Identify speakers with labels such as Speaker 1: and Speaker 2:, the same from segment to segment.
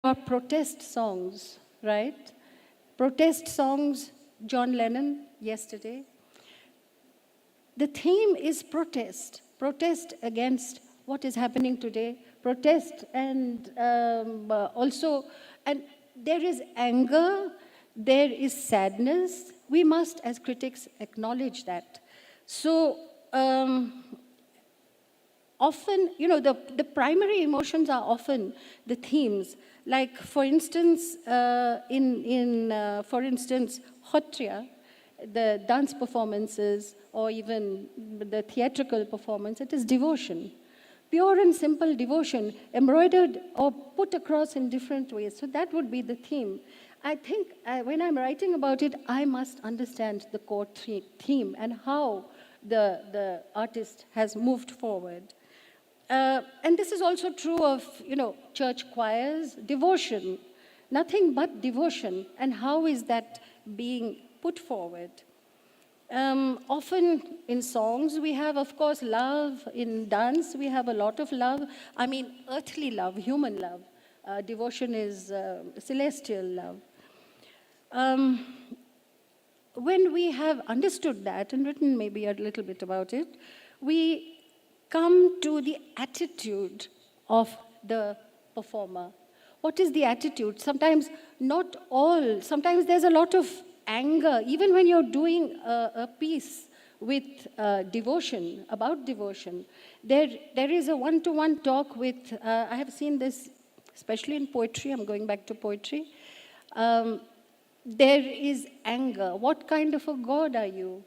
Speaker 1: are protest songs, right? Protest songs, John Lennon yesterday. The theme is protest. Protest against what is happening today. Protest and also, and there is anger, there is sadness. We must, as critics, acknowledge that. So, often, you know, the primary emotions are often the themes. Like, for instance, for instance, Khatriya, the dance performances, or even the theatrical performance, it is devotion. Pure and simple devotion, embroidered or put across in different ways. So that would be the theme. I think when I'm writing about it, I must understand the core theme and how the artist has moved forward. And this is also true of, you know, church choirs, devotion, nothing but devotion. And how is that being put forward? Often in songs, we have, of course, love. In dance, we have a lot of love. I mean, earthly love, human love. Devotion is celestial love. When we have understood that and written maybe a little bit about it, we come to the attitude of the performer. What is the attitude? Sometimes not all, sometimes there's a lot of anger, even when you're doing a piece with devotion, about devotion. There is a one-to-one talk with, I have seen this, especially in poetry, I'm going back to poetry. There is anger. What kind of a God are you?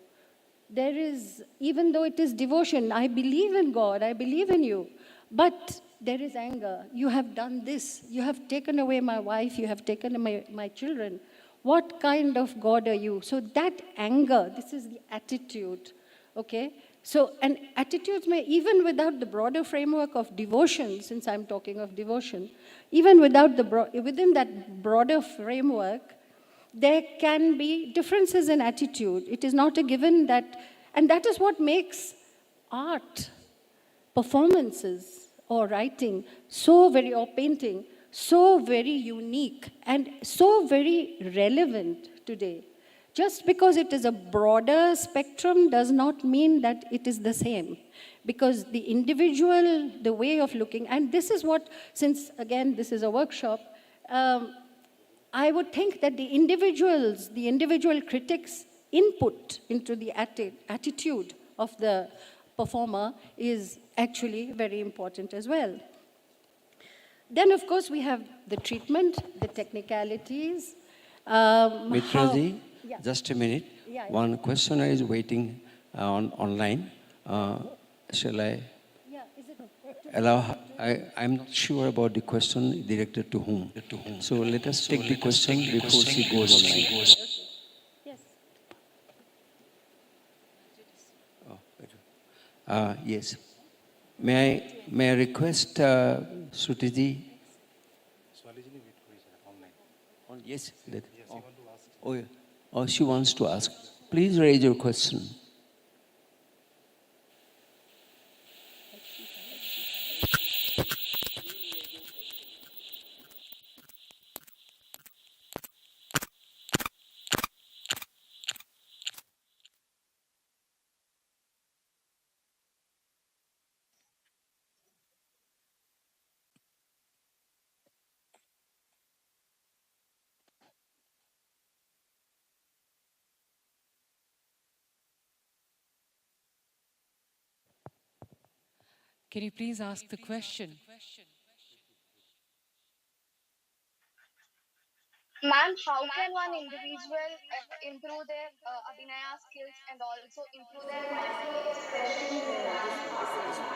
Speaker 1: There is, even though it is devotion, I believe in God, I believe in you, but there is anger. You have done this. You have taken away my wife. You have taken away my children. What kind of God are you? So that anger, this is the attitude, okay? So, and attitudes may, even without the broader framework of devotion, since I'm talking of devotion, even without within that broader framework, there can be differences in attitude. It is not a given that, and that is what makes art, performances, or writing so very, or painting, so very unique and so very relevant today. Just because it is a broader spectrum does not mean that it is the same. Because the individual, the way of looking, and this is what, since again this is a workshop, I would think that the individual critics' input into the attitude of the performer is actually very important as well. Then, of course, we have the treatment, the technicalities.
Speaker 2: Mitraji, yeah. Just a minute. Yeah, yeah. One questioner is waiting online. Shall I allow? I'm not sure about the question directed to whom. So let us take the question before she goes online.
Speaker 1: Yes.
Speaker 2: Yes. May I request Shruti? Yes. Oh, she wants to ask. Please raise your question.
Speaker 3: Can you please ask the question?
Speaker 4: Ma'am, how can one individual improve their abhinaya skills and also improve their micro-expressions in dance performance?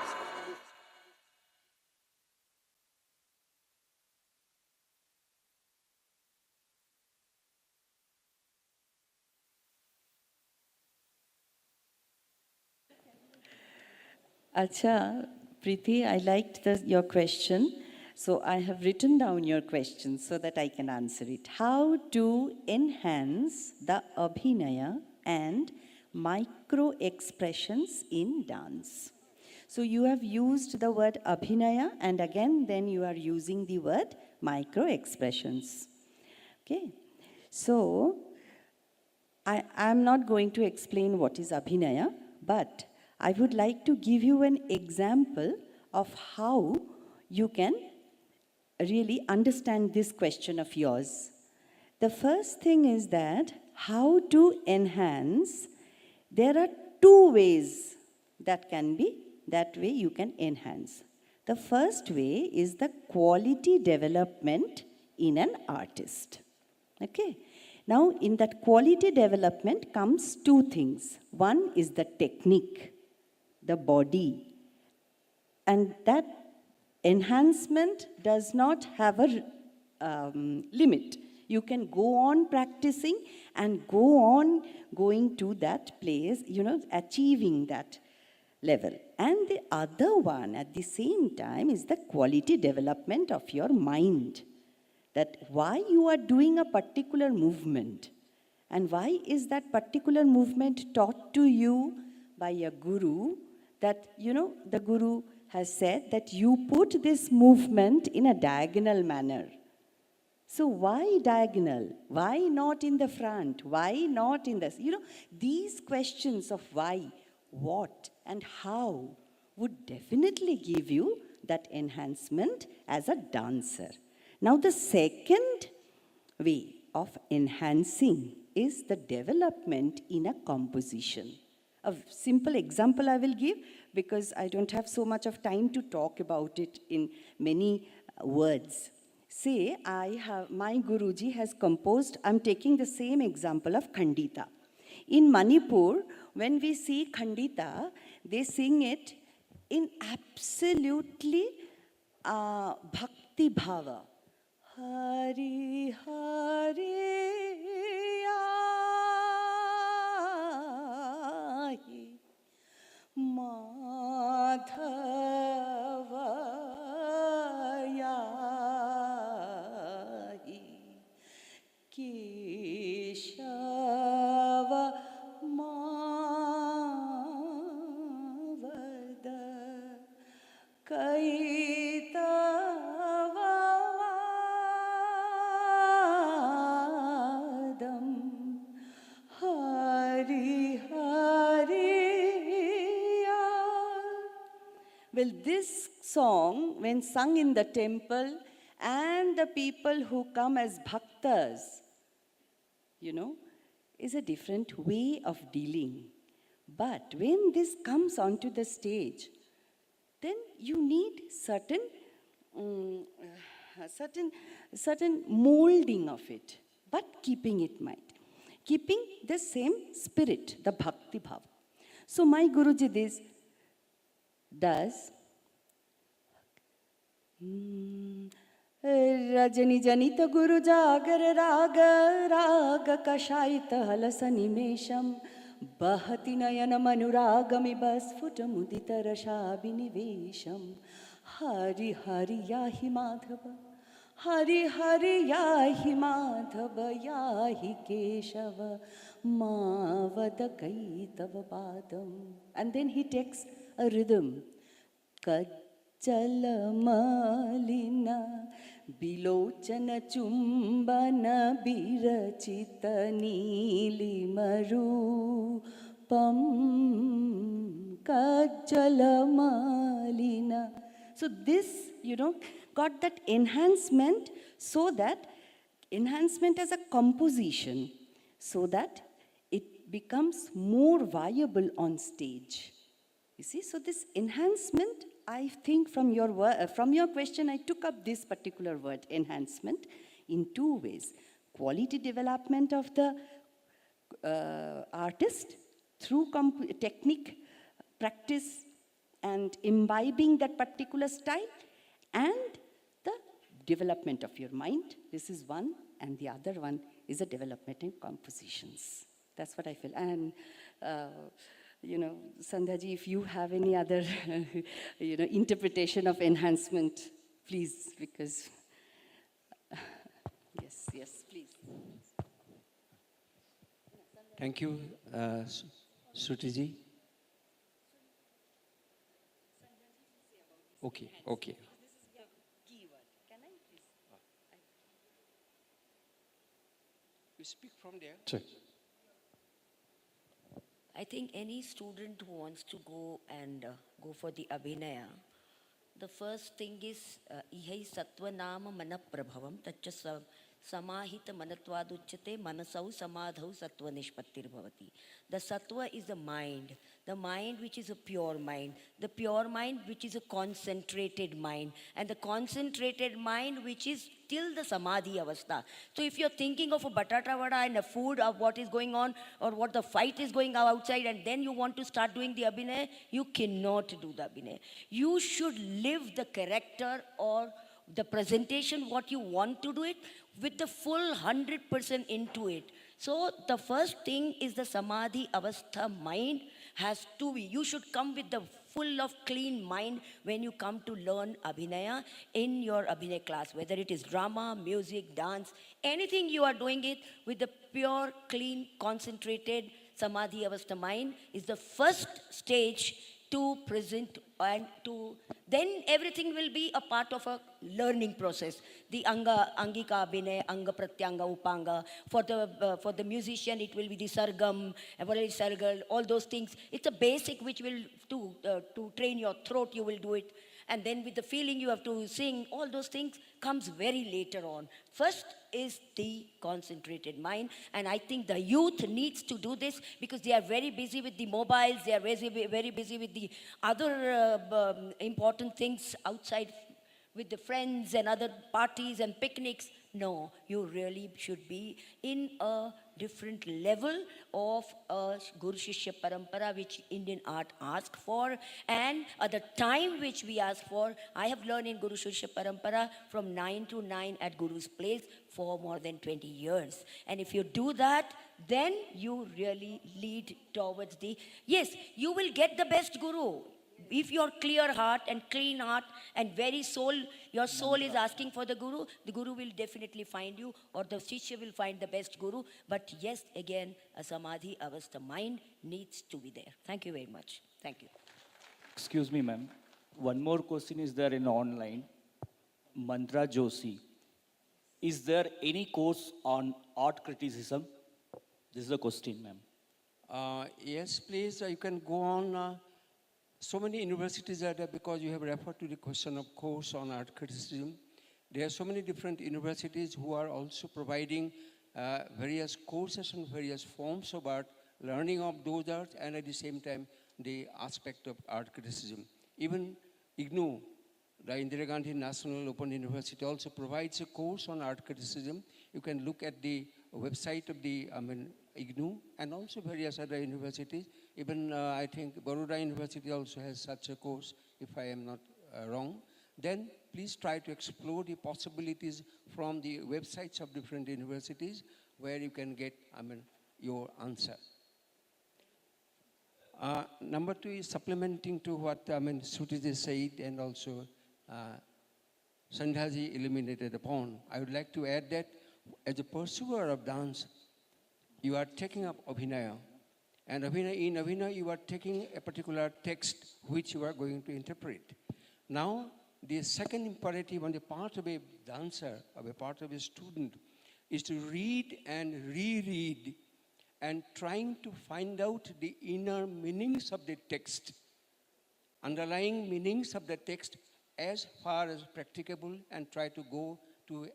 Speaker 5: Acha, Preeti, I liked your question. So I have written down your question so that I can answer it. How to enhance the abhinaya and micro-expressions in dance? So you have used the word abhinaya and again then you are using the word micro expressions. Okay, so I am not going to explain what is Abhinaya, but I would like to give you an example of how you can really understand this question of yours. The first thing is that how to enhance. There are two ways that way you can enhance. The first way is the quality development in an artist. Okay. Now, in that quality development comes two things. One is the technique, the body, and that enhancement does not have a limit. You can go on practicing and go on going to that place, achieving that level. And the other one at the same time is the quality development of your mind. That why you are doing a particular movement and why is that particular movement taught to you by a guru, that, the guru has said that you put this movement in a diagonal manner. So why diagonal? Why not in the front? Why not in the, these questions of why, what, and how would definitely give you that enhancement as a dancer. Now, the second way of enhancing is the development in a composition. A simple example I will give, because I don't have so much of time to talk about it in many words. Say, my Guruji has composed, I'm taking the same example of Khandita. In Manipur, when we see Khandita, they sing it in absolutely bhakti bhava. Hari Hari Ahi Madhava Yahi Keshava Mavada Kaitava Hari Hari. Well, this song, when sung in the temple, and the people who come as bhaktas, is a different way of dealing. But when this comes onto the stage, then you need certain molding of it, but keeping it mind. Keeping the same spirit, the bhakti bhava. So my Guruji does Rajani Janita Guru Jagar Raga Raga Kashayita Halasa Nimesham Bahati Nayana Manuragami Basfuta Mudita Rashabinivesham Hari Hari Yahi Madhava Hari Hari Yahi Madhava Yahi Keshava Mavada Kaitava Padam. And then he takes a rhythm. Kajjala Malina Bilochana Chumbana Birachita Nili Maru Pam Kajjala Malina. So this, got that enhancement, so that enhancement as a composition, so that it becomes more viable on stage. You see, so this enhancement, I think from your question, I took up this particular word, enhancement, in two ways. Quality development of the artist through technique, practice, and imbibing that particular style, and the development of your mind. This is one, and the other one is the development in compositions. That's what I feel. And Sandhya ji, if you have any other, interpretation of enhancement, please, because, yes, please.
Speaker 2: Thank you, Shruti ji. Okay.
Speaker 5: This is your keyword. Can I please?
Speaker 2: You speak from there.
Speaker 6: Check.
Speaker 7: I think any student who wants to go and go for the Abhinaya, the first thing is ihai satvanama manaprabhavam tacha samahita manatvaduchyate manasau samadhau sattva nishpattirbhavati. The sattva is the mind which is a pure mind, the pure mind which is a concentrated mind, and the concentrated mind which is till the samadhi avastha. So if you're thinking of a batata vada and a food of what is going on or what the fight is going on outside and then you want to start doing the abhinay, you cannot do the abhinay. You should live the character or the presentation, what you want to do it, with the full 100% into it. So the first thing is the samadhi avastha mind has to be. You should come with the full of clean mind when you come to learn abhinaya in your abhinay class, whether it is drama, music, dance, anything you are doing it with the pure, clean, concentrated samadhi avastha mind is the first stage to present, and to then everything will be a part of a learning process. The angika abhinay, anga pratyanga upanga. For the musician it will be the sargam, sargal, all those things. It's a basic which will to train your throat, you will do it. And then with the feeling you have to sing, all those things comes very later on. First is the concentrated mind, and I think the youth needs to do this because they are very busy with the mobiles, they are very busy with the other important things outside with the friends and other parties and picnics. No, you really should be in a different level of a Guru Shishya Parampara which Indian art asks for, and at the time which we ask for. I have learned in Guru Shishya Parampara from 9 to 9 at Guru's place for more than 20 years. And if you do that, then you really lead towards the, yes, you will get the best Guru. If your clear heart and clean heart and very soul, your soul is asking for the Guru will definitely find you, or the Shishya will find the best Guru. But yes, again, a samadhi avastha mind needs to be there. Thank you very much. Thank you.
Speaker 6: Excuse me, ma'am. One more question is there in online. Mantra Joshi. Is there any course on art criticism? This is the question, ma'am.
Speaker 2: Yes, please. You can go on. So many universities are there because you have referred to the question of course on art criticism. There are so many different universities who are also providing various courses and various forms of art, learning of those arts, and at the same time the aspect of art criticism. Even IGNOU, the Indira Gandhi National Open University, also provides a course on art criticism. You can look at the website of the IGNOU and also various other universities. Even I think Baroda University also has such a course, if I am not wrong. Then please try to explore the possibilities from the websites of different universities where you can get your answer. Number two is supplementing to what Sutiji said and also Sandhyaji illuminated upon. I would like to add that as a pursuer of dance, you are taking up Abhinaya. And in Abhinaya, you are taking a particular text which you are going to interpret. Now, the second imperative on the part of a dancer, of a part of a student, is to read and reread and trying to find out the inner meanings of the text, underlying meanings of the text as far as practicable, and try to go to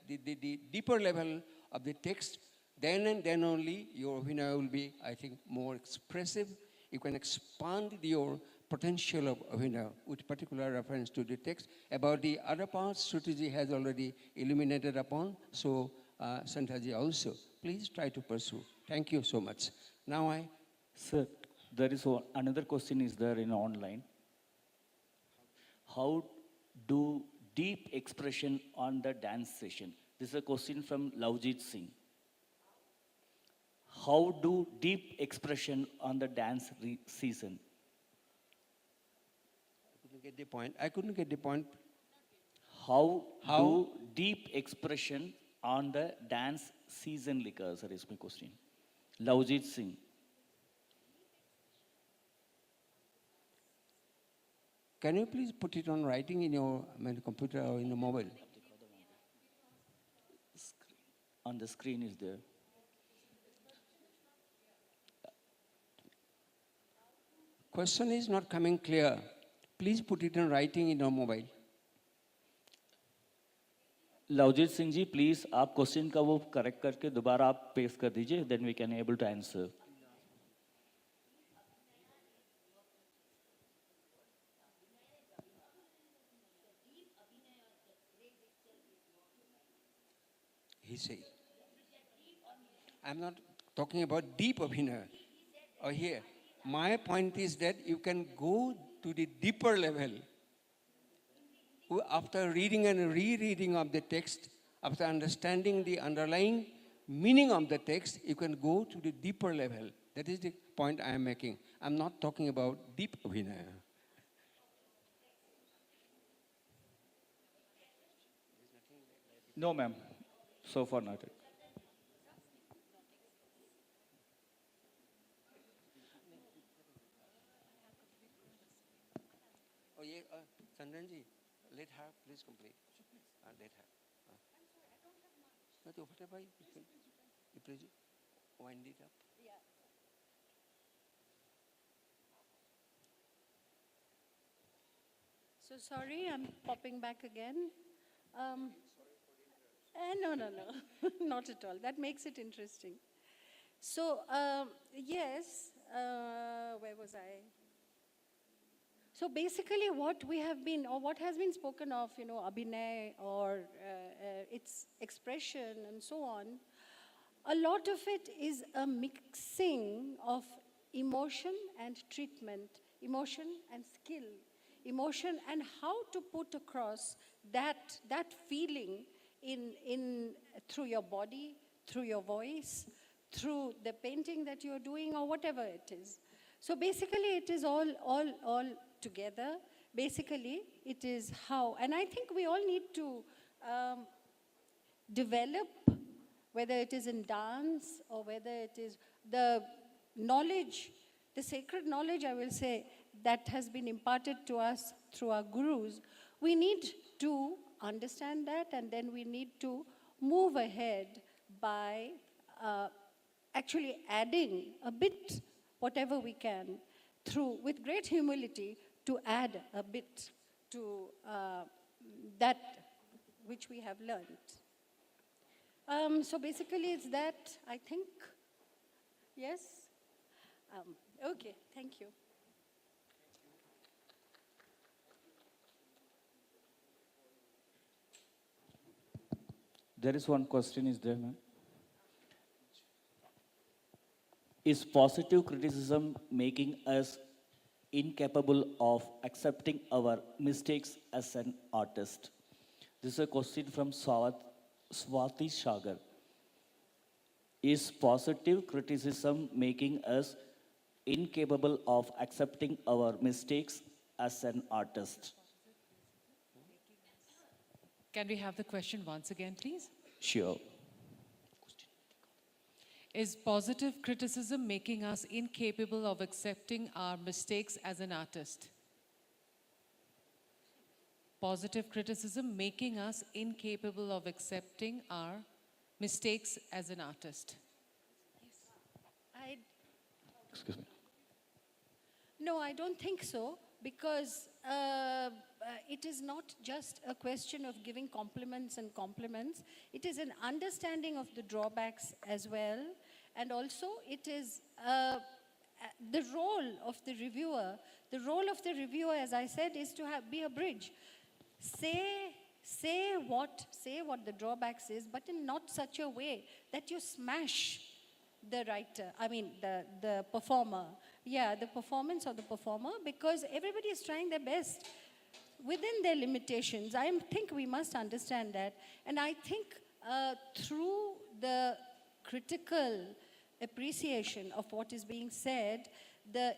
Speaker 2: the deeper level of the text. Then and then only your Abhinaya will be, I think, more expressive. You can expand your potential of Abhinaya with particular reference to the text. About the other parts, Shrutiji has already illuminated upon, so Santhaji also. Please try to pursue. Thank you so much. Now
Speaker 6: Sir, there is another question is there in online. How do deep expression on the dance session? This is a question from Lavjit Singh. How do deep expression on the dance season?
Speaker 2: I couldn't get the point.
Speaker 6: How do deep expression on the dance season liquor, sir, is my question. Lavjit Singh.
Speaker 2: Can you please put it on writing in your computer or in the mobile?
Speaker 6: on the screen is there.
Speaker 2: Question is not coming clear. Please put it in writing in your mobile.
Speaker 6: Lovejeet Singh ji please आप question का वो correct करके दोबारा आप पेश कर दीजिए, then we can able to answer.
Speaker 2: He says. I'm not talking about deep abhinaya. Or here, my point is that you can go to the deeper level. After reading and rereading of the text, after understanding the underlying meaning of the text, you can go to the deeper level. That is the point I am making. I'm not talking about deep abhinaya.
Speaker 6: No, ma'am. So far, not.
Speaker 2: Oh, yeah, Chandan ji, let her please complete. Let her. But whatever you please wind it up.
Speaker 1: Yeah. So sorry, I'm popping back again. No, not at all. That makes it interesting. So, yes, where was I? So basically what we have been, or what has been spoken of, abhinay or its expression and so on, a lot of it is a mixing of emotion and treatment, emotion and skill, emotion and how to put across that feeling through your body, through your voice, through the painting that you're doing or whatever it is. So basically it is all together. Basically it is how, and I think we all need to develop, whether it is in dance or whether it is the knowledge, the sacred knowledge, I will say, that has been imparted to us through our gurus. We need to understand that, and then we need to move ahead by actually adding a bit, whatever we can, with great humility, to add a bit to that which we have learned. So basically it's that, I think. Yes? Okay, thank you.
Speaker 6: There is one question, is there, ma'am? Is positive criticism making us incapable of accepting our mistakes as an artist? This is a question from Swati Sagar. Is positive criticism making us incapable of accepting our mistakes as an artist?
Speaker 3: Can we have the question once again, please?
Speaker 6: Sure.
Speaker 3: Is positive criticism making us incapable of accepting our mistakes as an artist? Positive criticism making us incapable of accepting our mistakes as an artist.
Speaker 6: Excuse me.
Speaker 1: No, I don't think so, because it is not just a question of giving compliments and compliments. It is an understanding of the drawbacks as well. And also it is the role of the reviewer. The role of the reviewer, as I said, is to be a bridge. Say what the drawbacks is, but in not such a way that you smash the writer, the performer. Yeah, the performance of the performer, because everybody is trying their best within their limitations. I think we must understand that. And I think through the critical appreciation of what is being said,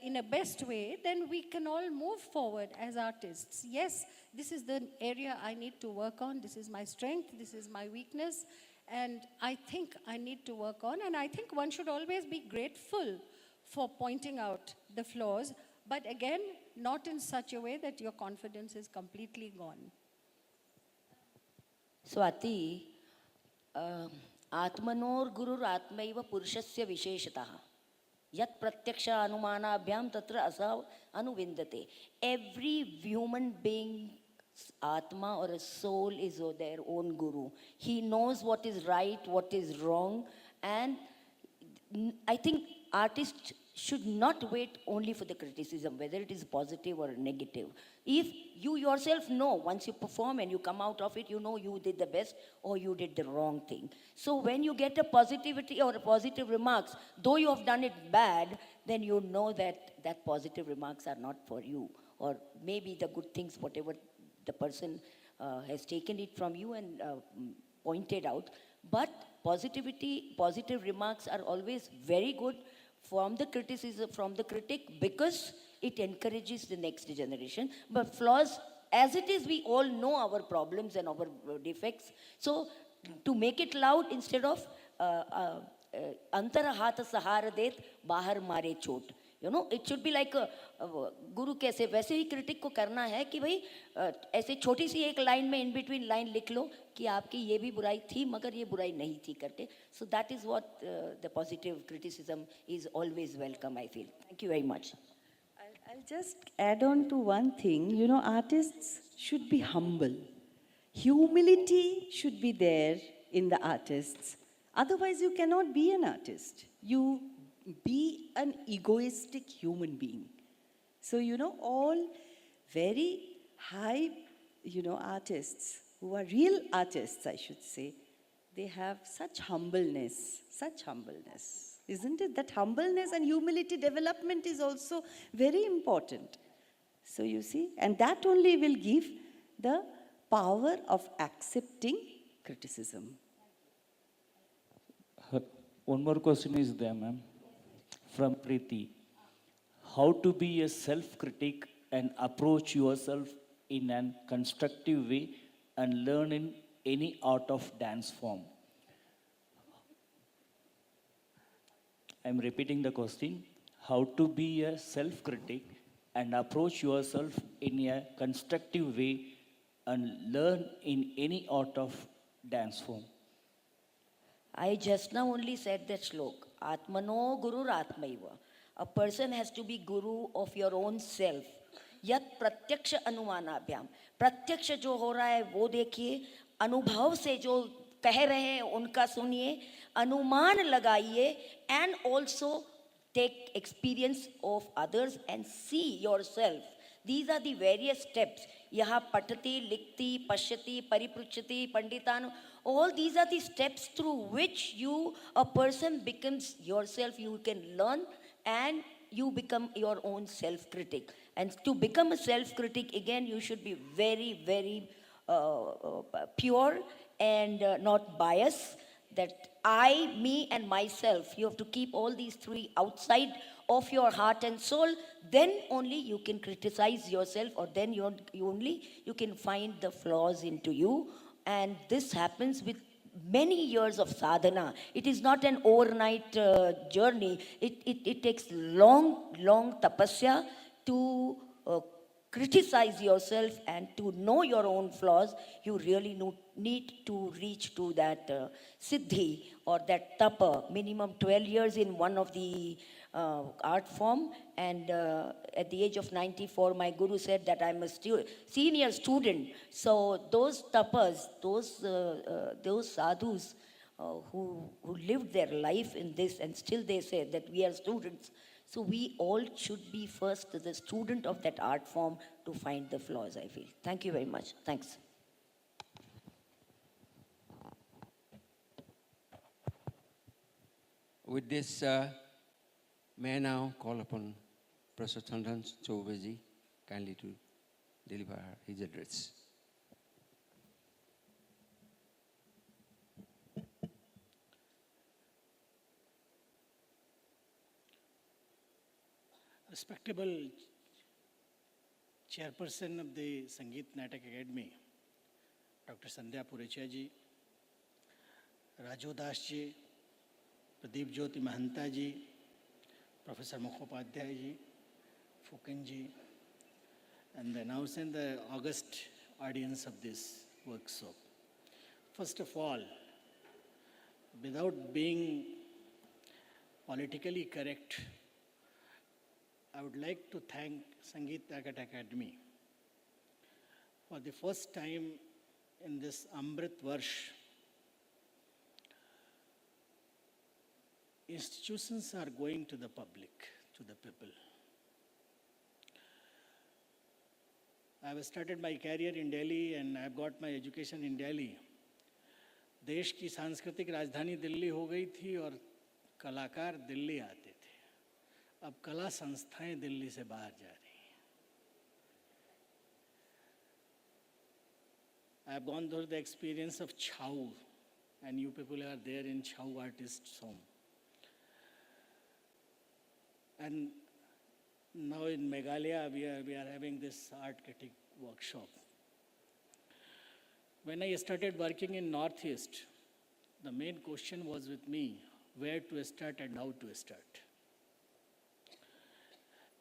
Speaker 1: in a best way, then we can all move forward as artists. Yes, this is the area I need to work on. This is my strength. This is my weakness. And I think I need to work on. And I think one should always be grateful for pointing out the flaws, but again, not in such a way that your confidence is completely gone.
Speaker 7: Swati, आत्मनोर्गुरुरात्मैव पुरुषस्य विशेषतः यत् प्रत्यक्ष अनुमानाभ्याम तत्र असव अनुविन्दते. Every human being's atma or a soul is their own guru. He knows what is right, what is wrong, and I think artists should not wait only for the criticism, whether it is positive or negative. If you yourself know, once you perform and you come out of it, you know you did the best or you did the wrong thing. So when you get a positivity or a positive remarks, though you have done it bad, then you know that positive remarks are not for you. Or maybe the good things, whatever the person has taken it from you and pointed out. But positive remarks are always very good from the criticism, from the critic, because it encourages the next generation. But flaws, as it is, we all know our problems and our defects. So to make it loud, instead of antara hath sahara det, bahar mare chot. You know, it should be like गुरु कैसे, वैसे ही critic को करना है कि भाई ऐसे छोटी सी एक लाइन में इन बिटवीन लाइन लिख लो कि आपकी ये भी बुराई थी मगर ये बुराई नहीं थी करके. So that is what the positive criticism is always welcome, I feel. Thank you very much.
Speaker 5: I'll just add on to one thing. You know, artists should be humble. Humility should be there in the artists. Otherwise, you cannot be an artist. You be an egoistic human being. So, you know, all very high, you know, artists who are real artists, I should say, they have such humbleness, isn't it? That humbleness and humility development is also very important. So you see, and that only will give the power of accepting criticism.
Speaker 6: One more question is there, ma'am, from Preeti. How to be a self-critic and approach yourself in a constructive way and learn in any art of dance form? I'm repeating the question. How to be a self-critic and approach yourself in a constructive way and learn in any art of dance form?
Speaker 7: I just now only said that shlok. Atmano gurur atmaiva. A person has to be guru of your own self. Yat pratyaksha anumanabhyam. Pratyaksha jo ho raha hai wo dekhiye. Anubhav se jo कह रहे हैं उनका सुनिए, अनुमान लगाइए, and also take experience of others and see yourself. These are the various steps. यहाँ पठति, लिखति, पश्यति, परिपृच्छति, पंडितानु. All these are the steps through which a person becomes yourself. You can learn and you become your own self-critic. And to become a self-critic, again, you should be very, very pure and not biased. That I, me, and myself, you have to keep all these three outside of your heart and soul. Then only you can criticize yourself, or then you can find the flaws into you. And this happens with many years of sadhana. It is not an overnight journey. It takes long tapasya to criticize yourself and to know your own flaws. You really need to reach to that siddhi or that tapa, minimum 12 years in one of the art form. And at the age of 94, my guru said that I'm a senior student. So those tapas, those sadhus who lived their life in this, and still they say that we are students. So we all should be first the student of that art form to find the flaws, I feel. Thank you very much. Thanks.
Speaker 2: With this, may I now call upon Professor Chandan Chaubeji kindly to deliver his address.
Speaker 8: Respectable Chairperson of the Sangeet Natak Akademi, Dr. 𝒂𝒂𝒊𝒕 𝒀𝒖𝒗𝒂 Rajodas ji, Pradeep Jyoti Mahanta ji, Professor Mukhopadhyay ji, Fukan ji, and the announced and the august audience of this workshop. First of all, without being politically correct, I would like to thank Sangeet Natak Akademi for the first time in this Amrit Varsh. Institutions are going to the public, to the people. I have started my career in Delhi and I have got my education in Delhi. देश की सांस्कृतिक राजधानी दिल्ली हो गई थी और कलाकार दिल्ली आते थे. अब कला संस्थाएं दिल्ली से बाहर जा रही हैं. I have gone through the experience of Chau, and you people are there in Chau Artists' Home. And now in Meghalaya, we are having this art critic workshop. When I started working in Northeast, the main question was with me, where to start and how to start.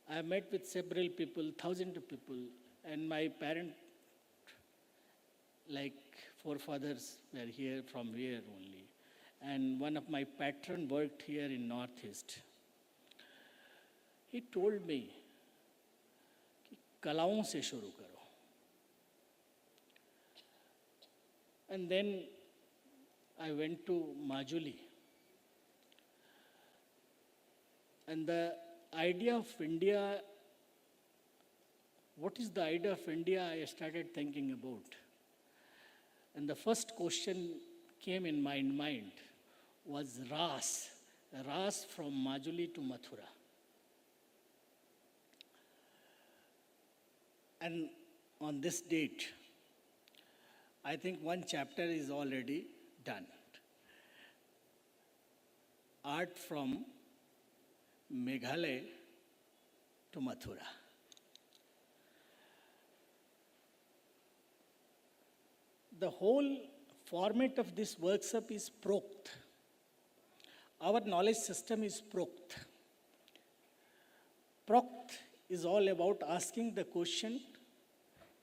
Speaker 8: I have met with several people, thousands of people, and my parent, like forefathers, were here from here only. And one of my patron worked here in Northeast. He told me, कलाओं से शुरू करो. And then I went to Majuli. And the idea of India, what is the idea of India, I started thinking about. And the first question came in my mind was Ras from Majuli to Mathura. And on this date, I think one chapter is already done. Art from Meghalaya to Mathura. The whole format of this workshop is Prokt. Our knowledge system is Prokt. Prokt is all about asking the question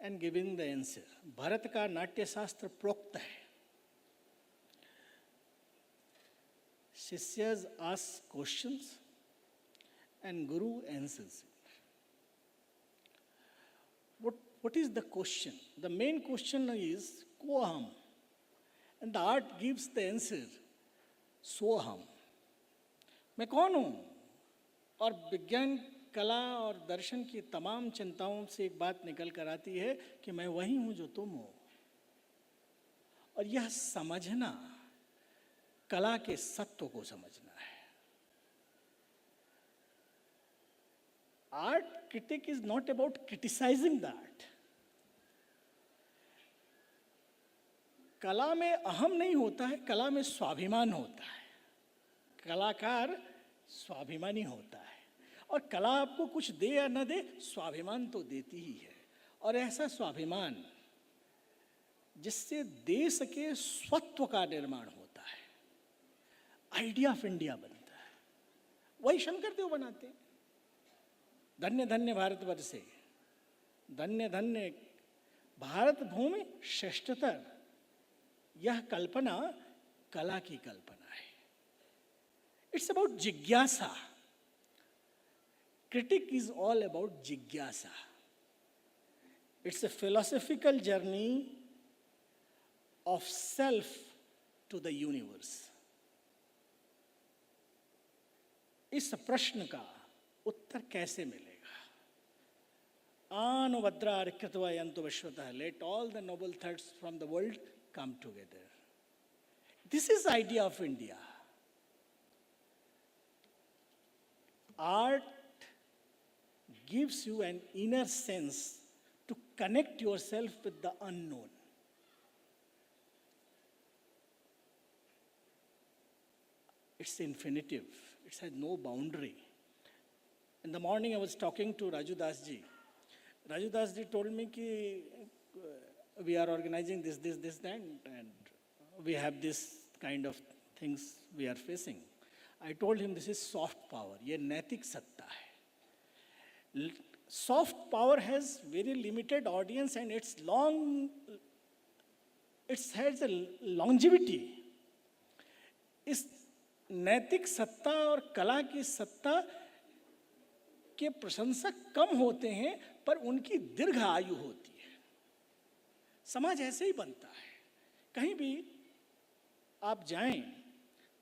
Speaker 8: and giving the answer. Bharat का नाट्य शास्त्र प्रोक्त है. Shishyas ask questions and Guru answers it. What is the question? The main question is Koham. And the art gives the answer Soham. मैं कौन हूँ? और विज्ञान, कला और दर्शन की तमाम चिंताओं से एक बात निकल कर आती है कि मैं वही हूँ जो तुम हो. और यह समझना कला के सत्व को समझना है. Art critic is not about criticizing the art. कला में अहम नहीं होता है, कला में स्वाभिमान होता है. कलाकार स्वाभिमानी होता है. और कला आपको कुछ दे या न दे, स्वाभिमान तो देती ही है. और ऐसा स्वाभिमान जिससे देश के स्वत्व का निर्माण होता है, आइडिया ऑफ इंडिया बनता है. वही शंकरदेव बनाते हैं. धन्य धन्य भारतवर्षे, धन्य धन्य भारत भूमि श्रेष्ठतर. यह कल्पना कला की कल्पना है. इट्स अबाउट जिज्ञासा. Critic is all about jigyasa. It's a philosophical journey of self to the universe. इस प्रश्न का उत्तर कैसे मिलेगा? आनुवद्रा कृत्वा यन्तु विश्वतः. Let all the noble thoughts from the world come together. This is the idea of India. Art gives you an inner sense to connect yourself with the unknown. It's infinitive. It has no boundary. In the morning, I was talking to Raju Das ji. Raju Das ji told me that we are organizing this, that, and we have this kind of things we are facing. I told him this is soft power. ये नैतिक सत्ता है. Soft power has very limited audience and it has a longevity. इस नैतिक सत्ता और कला की सत्ता के प्रशंसक कम होते हैं, पर उनकी दीर्घ आयु होती है। समाज ऐसे ही बनता है। कहीं भी आप जाएं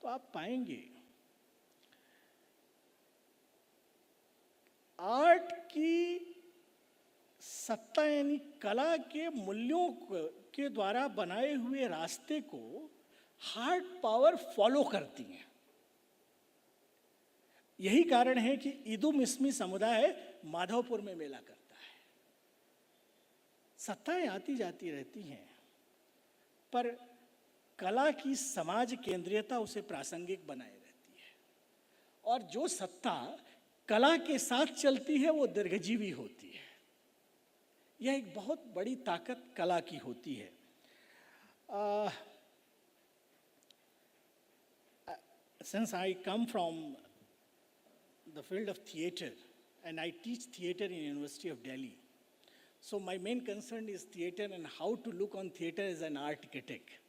Speaker 8: तो आप पाएंगे आर्ट की सत्ता यानी कला के मूल्यों के द्वारा बनाए हुए रास्ते को हार्ड पावर फॉलो करती हैं। यही कारण है कि इदुमिस्मी समुदाय माधवपुर में मेला करता है। सत्ताएं आती जाती रहती हैं, पर कला की समाज केंद्रीयता उसे प्रासंगिक बनाए रहती है, और जो सत्ता कला के साथ चलती है वो दीर्घजीवी होती है। यह एक बहुत बड़ी ताकत कला की होती है। Since I come from the field of theatre and I teach theatre in University of Delhi, so my main concern is theatre and how to look on theatre as an art critic.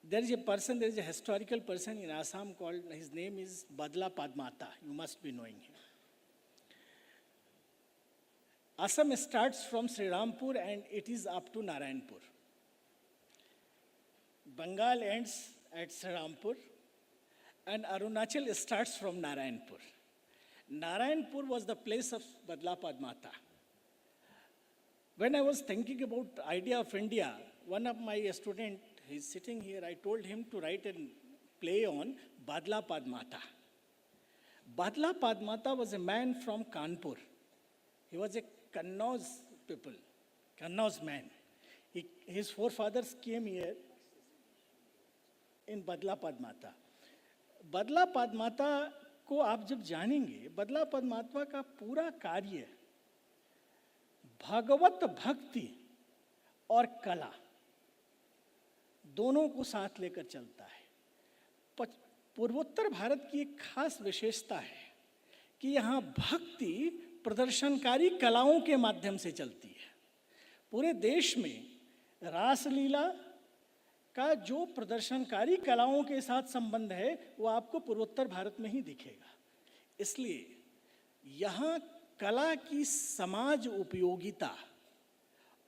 Speaker 8: There is a historical person in Assam called, his name is 𝒑𝒂𝒏 𝒂𝒂. You must be knowing him. Assam starts from Sri Rampur and it is up to Narayanpur. Bengal ends at Sri Rampur and Arunachal starts from Narayanpur. Narayanpur was the place of 𝒑𝒂𝒏 𝒂𝒂. When I was thinking about idea of India, one of my student, he's sitting here, I told him to write a play on 𝒑𝒂𝒏 𝒂𝒂. 𝒑𝒂𝒏 𝒂𝒂 was a man from Kanpur. He was a Kannauj people, Kannauj man. His forefathers came here in 𝒑𝒂𝒏 𝒂𝒂. 𝒑𝒂𝒏 𝒂𝒂 को आप जब जानेंगे, 𝒑𝒂𝒏 𝒂𝒂 का पूरा कार्य भगवत भक्ति और कला दोनों को साथ लेकर चलता है। पूर्वोत्तर भारत की एक खास विशेषता है कि यहाँ भक्ति प्रदर्शनकारी कलाओं के माध्यम से चलती है। पूरे देश में रासलीला का जो प्रदर्शनकारी कलाओं के साथ संबंध है वो आपको पूर्वोत्तर भारत में ही दिखेगा। इसलिए यहाँ कला की समाज उपयोगिता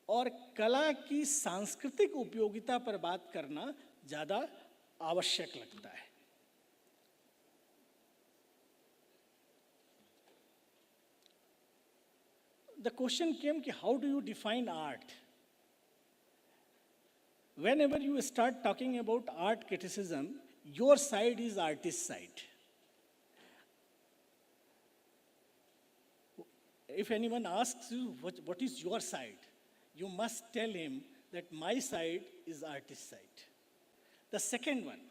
Speaker 8: और कला की सांस्कृतिक उपयोगिता पर बात करना ज़्यादा आवश्यक लगता है। The question came कि how do you define art? Whenever you start talking about art criticism, your side is artist side. If anyone asks you what is your side, you must tell him that my side is artist side. The second one,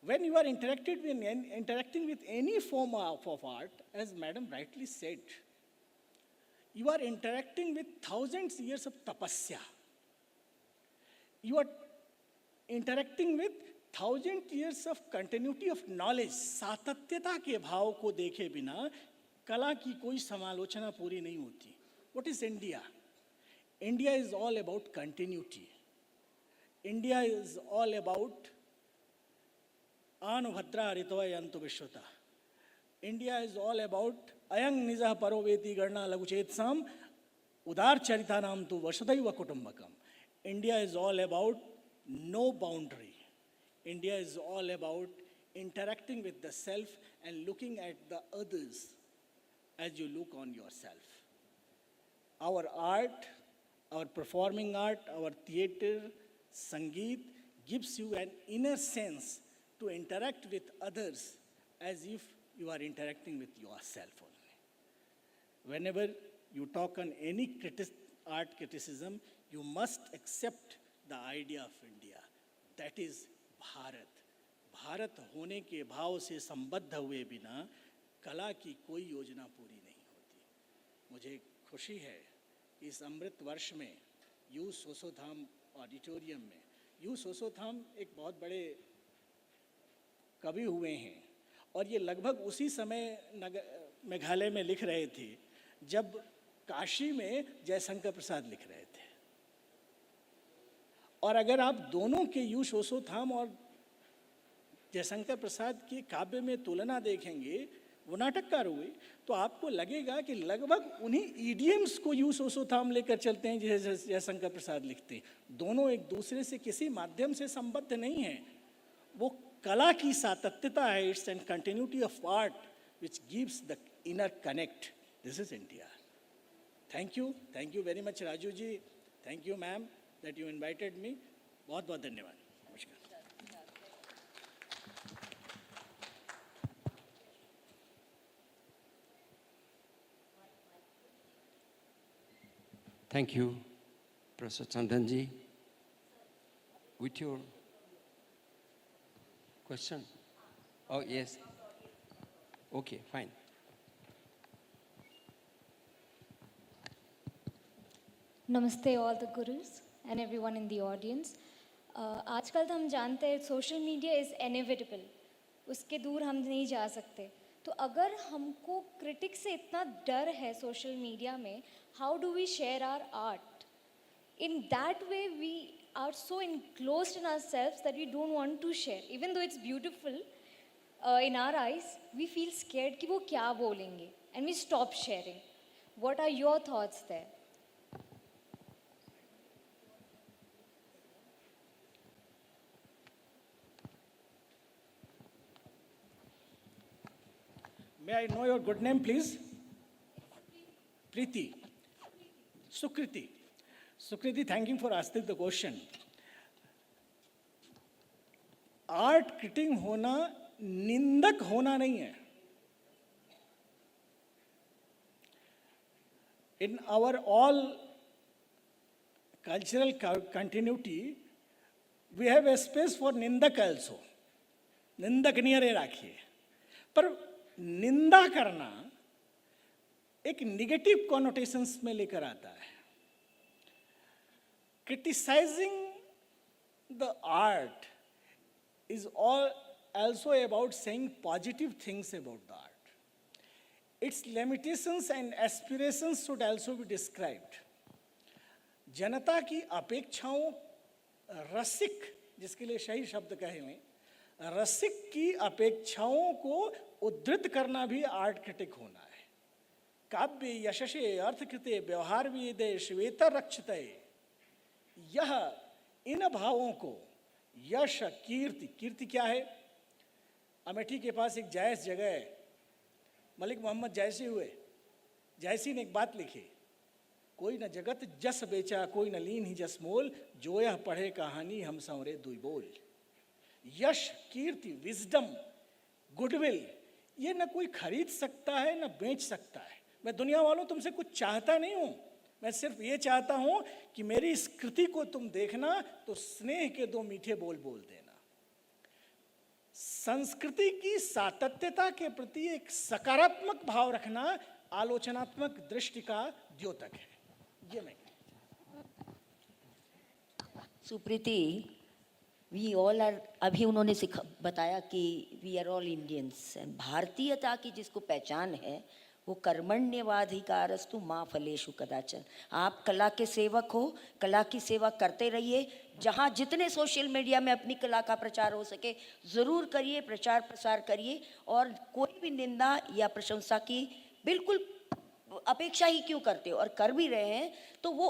Speaker 8: when you are interacting with any form of art, as Madam rightly said, you are interacting with thousands years of tapasya. You are interacting with 1000 years of continuity of knowledge. सातत्यता के भाव को देखे बिना कला की कोई समालोचना पूरी नहीं होती. What is India? India is all about continuity. India is all about Anubhadra Ritva Yantu Vishwata. India is all about Ayang Nizah Paroveti Garna Laguchetsam Udar Charitanam tu Vasudhaiva Kutumbakam. India is all about no boundary. India is all about interacting with the self and looking at the others as you look on yourself. Our art, our performing art, our theatre, Sangeet gives you an inner sense to interact with others as if you are interacting with yourself only. Whenever you talk on any art criticism, you must accept the idea of India. That is Bharat. Bharat होने के भाव से संबद्ध हुए बिना कला की कोई योजना पूरी नहीं होती. मुझे खुशी है कि इस अमृत वर्ष में यू सोसो धाम ऑडिटोरियम में, यू सोसो धाम एक बहुत बड़े कवि हुए हैं और ये लगभग उसी समय मेघालय में लिख रहे थे जब काशी में जयशंकर प्रसाद लिख रहे थे. और अगर आप दोनों के यू सोसो धाम और जयशंकर प्रसाद की काव्य में तुलना देखेंगे, वो नाटककार हुए, तो आपको लगेगा कि लगभग उन्हीं ईडियम्स को यू सोसो थाम लेकर चलते हैं जैसे जयशंकर प्रसाद लिखते हैं। दोनों एक दूसरे से किसी माध्यम से संबद्ध नहीं हैं। वो कला की सातत्यता है, it's and continuity of art which gives the inner connect. This is India. Thank you very much Raju ji, thank you ma'am that you invited me. बहुत बहुत धन्यवाद। नमस्कार।
Speaker 2: Thank you, Professor Chandanji. With your question? Oh, yes. Okay, fine.
Speaker 9: नमस्ते all the gurus and everyone in the audience. आजकल तो हम जानते हैं सोशल मीडिया इज़ इनएविटेबल, उसके दूर हम नहीं जा सकते। तो अगर हमको क्रिटिक से इतना डर है सोशल मीडिया में, how do we share our art? In that way we are so enclosed in ourselves that we don't want to share. Even though it's beautiful in our eyes, we feel scared कि वो क्या बोलेंगे, and we stop sharing. What are your thoughts there?
Speaker 8: May I know your good name, please? Preeti. Sukriti. Sukriti, thank you for asking the question. Art critic होना निंदक होना नहीं है। In our all cultural continuity, we have a space for निंदक also. निंदक नियरे राखिए, पर निंदा करना एक निगेटिव कॉनोटेशंस में लेकर आता है। Criticising the art is also about saying positive things about the art. Its limitations and aspirations should also be described. जनता की अपेक्षाओं, रसिक, जिसके लिए सही शब्द कहे हुए, रसिक की अपेक्षाओं को उद्धृत करना भी आर्ट क्रिटिक होना है। काव्य यशसे अर्थकृते व्यवहार वेदे 𝒂𝒓𝒊𝒕 यह इन भावों को यश कीर्ति, कीर्ति क्या है? अमेठी के पास एक जायस जगह है, मलिक मोहम्मद जायसी हुए, जायसी ने एक बात लिखी, कोई न जगत जस बेचा, कोई न लीन ही जस मोल, जो यह पढ़े कहानी हम संवरे दुई बोल। यश, कीर्ति, विजडम, गुडविल, ये न कोई खरीद सकता है न बेच सकता है। मैं दुनिया वालों तुमसे कुछ चाहता नहीं हूँ, मैं सिर्फ ये चाहता हूँ कि मेरी इस कृति को तुम देखना तो स्नेह के दो मीठे बोल बोल देना। संस्कृति की सातत्यता के प्रति एक सकारात्मक भाव रखना आलोचनात्मक दृष्टि का द्योतक है। ये मैं
Speaker 7: सुप्रीति, वी ऑल आर, अभी उन्होंने बताया कि वी आर ऑल इंडियंस। भारतीयता की जिसको पहचान है वो कर्मण्येवाधिकारस्तु मा फलेषु कदाचन। आप कला के सेवक हो, कला की सेवा करते रहिए। जहाँ जितने सोशल मीडिया में अपनी कला का प्रचार हो सके ज़रूर करिए, प्रचार प्रसार करिए, और कोई भी निंदा या प्रशंसा की बिल्कुल अपेक्षा ही क्यों करते हो, और कर भी रहे हैं तो वो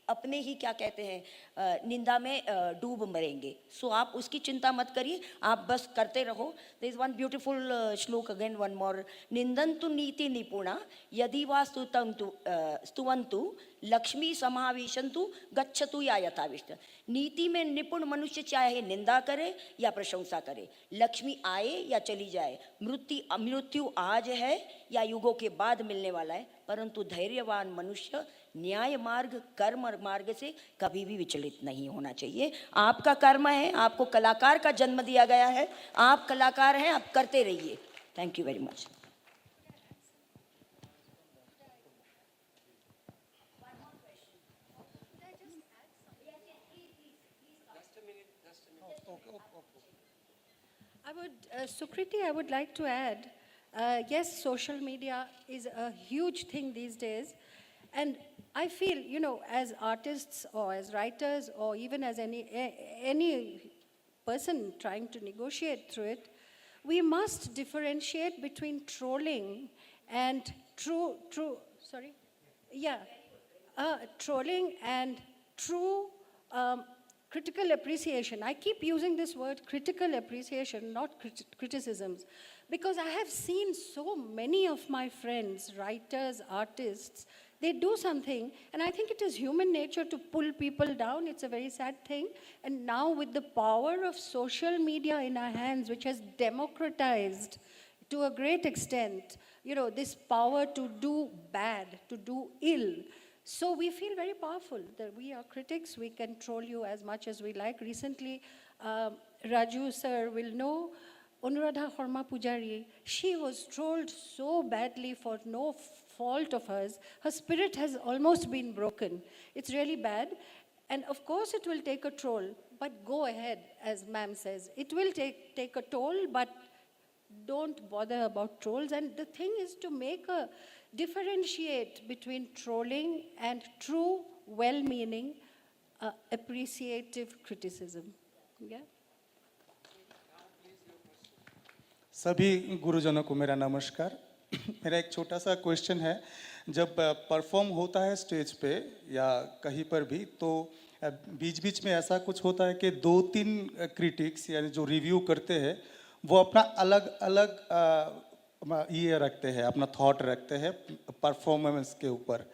Speaker 7: अपने ही क्या कहते हैं निंदा में डूब मरेंगे। सो आप उसकी चिंता मत करिए, आप बस करते रहो। देयर इज वन ब्यूटीफुल श्लोक अगेन, वन मोर। निंदन्तु नीति निपुणा यदि वा स्तुवन्तु लक्ष्मी समावेशन्तु गच्छतु या यथाविष्ट। नीति में निपुण मनुष्य चाहे निंदा करे या प्रशंसा करे, लक्ष्मी आए या चली जाए, मृत्यु आज है या युगों के बाद मिलने वाला है, परंतु धैर्यवान मनुष्य न्याय मार्ग, कर्म मार्ग से कभी भी विचलित नहीं होना चाहिए। आपका कर्म है, आपको कलाकार का जन्म दिया गया है, आप कलाकार हैं, आप करते रहिए। Thank you very much.
Speaker 1: Sukriti, I would like to add, yes, social media is a huge thing these days. And I feel, as artists or as writers or even as any person trying to negotiate through it, we must differentiate between trolling and trolling and true critical appreciation. I keep using this word critical appreciation, not criticisms, because I have seen so many of my friends, writers, artists, they do something, and I think it is human nature to pull people down. It's a very sad thing. And now with the power of social media in our hands, which has democratized to a great extent, this power to do bad, to do ill. So we feel very powerful that we are critics. We can troll you as much as we like. Recently, Raju sir will know, Anuradha Horma Pujari, she was trolled so badly for no fault of hers. Her spirit has almost been broken. It's really bad. And of course it will take a toll, but go ahead, as ma'am says. It will take a toll, but don't bother about trolls. And the thing is to differentiate between trolling and true, well-meaning, appreciative criticism. Yeah?
Speaker 10: सभी गुरुजनों को मेरा नमस्कार। मेरा एक छोटा सा question है, जब परफॉर्म होता है स्टेज पे या कहीं पर भी, तो बीच बीच में ऐसा कुछ होता है कि 2-3 क्रिटिक्स यानी जो रिव्यू करते हैं वो अपना अलग अलग ये रखते हैं, अपना थॉट रखते हैं परफॉर्मेंस के ऊपर।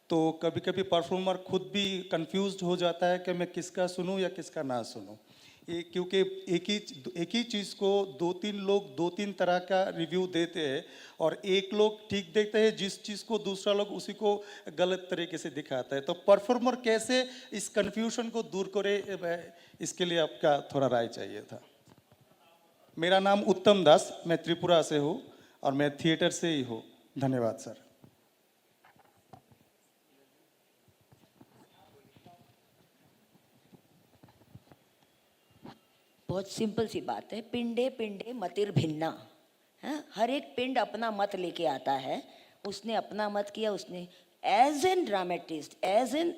Speaker 10: तो कभी कभी परफॉर्मर खुद भी कंफ्यूज्ड हो जाता है कि मैं किसका सुनूं या किसका ना सुनूं, क्योंकि एक ही चीज़ को 2-3 लोग 2-3 तरह का रिव्यू देते हैं और एक लोग ठीक देखते हैं जिस चीज़ को, दूसरा लोग उसी को गलत तरीके से दिखाता है। तो परफॉर्मर कैसे इस कन्फ्यूजन को दूर करे, इसके लिए आपका थोड़ा राय चाहिए था। मेरा नाम उत्तम दास, मैं त्रिपुरा से हूँ और मैं थिएटर से ही हूँ। धन्यवाद सर।
Speaker 7: बहुत सिंपल सी बात है, पिंडे पिंडे मतिर भिन्ना है। हर एक पिंड अपना मत लेके आता है, उसने अपना मत किया। उसने as an dramatist, as an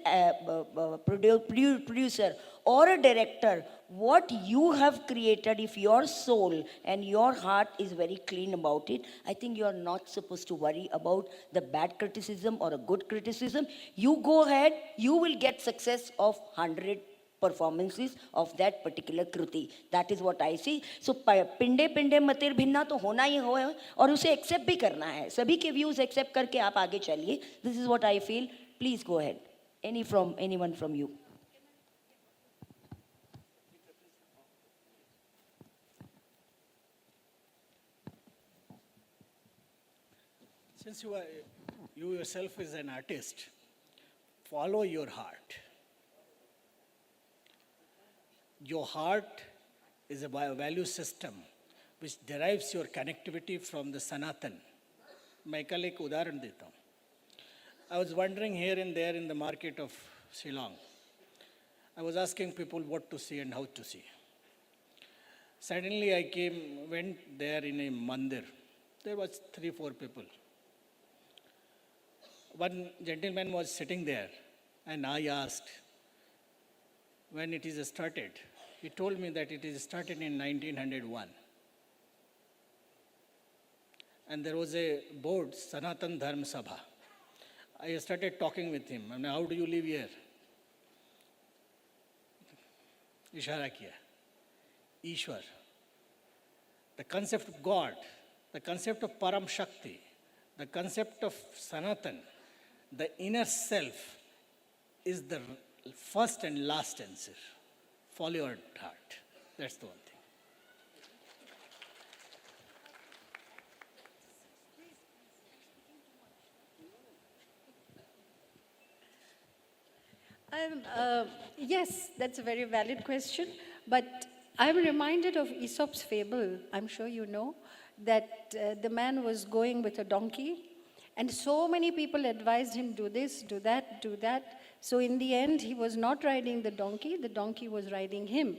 Speaker 7: producer और a director, what you have created, if your soul and your heart is very clean about it, I think you are not supposed to worry about the bad criticism or a good criticism. You go ahead, you will get success of 100 performances of that particular Kriti. That is what I see. So पिंडे पिंडे मतिर भिन्ना तो होना ही हो और उसे accept भी करना है। सभी के व्यूज एक्सेप्ट करके आप आगे चलिए। This is what I feel. Please go ahead. Anyone from you?
Speaker 8: Since you yourself is an artist, follow your heart. Your heart is a value system which derives your connectivity from the Sanatan. मैं कल एक उदाहरण देता हूँ. I was wandering here and there in the market of Shillong. I was asking people what to see and how to see. Suddenly I went there in a mandir. There was 3-4 people. One gentleman was sitting there and I asked when it is started. He told me that it is started in 1901. And there was a board, Sanatan Dharma Sabha. I started talking with him. I mean, how do you live here? Ishara kiya. Ishwar. The concept of God, the concept of Param Shakti, the concept of Sanatan, the inner self is the first and last answer. Follow your heart. That's the one thing.
Speaker 1: Yes, that's a very valid question. But I'm reminded of Aesop's fable. I'm sure you know that the man was going with a donkey, and so many people advised him, do this, do that, do that. So in the end, he was not riding the donkey was riding him.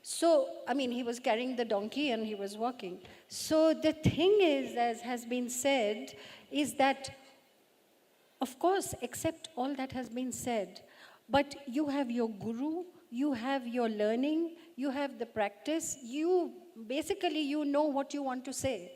Speaker 1: So, I mean, he was carrying the donkey and he was walking. So the thing is, as has been said, is that, of course, accept all that has been said, but you have your guru, you have your learning, you have the practice, basically you know what you want to say.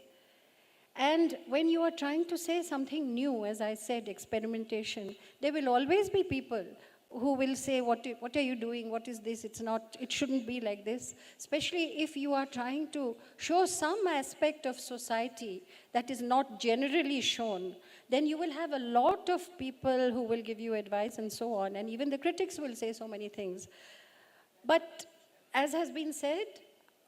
Speaker 1: And when you are trying to say something new, as I said, experimentation, there will always be people who will say, what are you doing? What is this? It shouldn't be like this. Especially if you are trying to show some aspect of society that is not generally shown, then you will have a lot of people who will give you advice and so on. And even the critics will say so many things. But as has been said,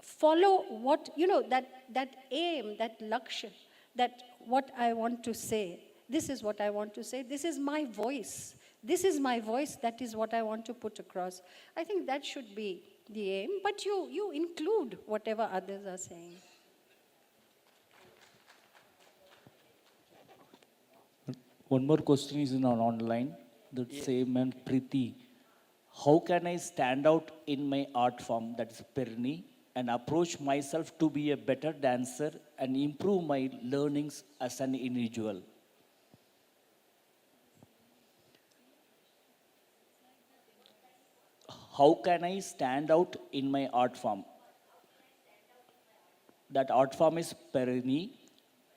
Speaker 1: follow what, that aim, that lakshya, that what I want to say. This is what I want to say. This is my voice. This is my voice. That is what I want to put across. I think that should be the aim. But you include whatever others are saying.
Speaker 6: One more question is online. The same and Preeti. How can I stand out in my art form, that is Perni, and approach myself to be a better dancer and improve my learnings as an individual? How can I stand out in my art form? That art form is Perni,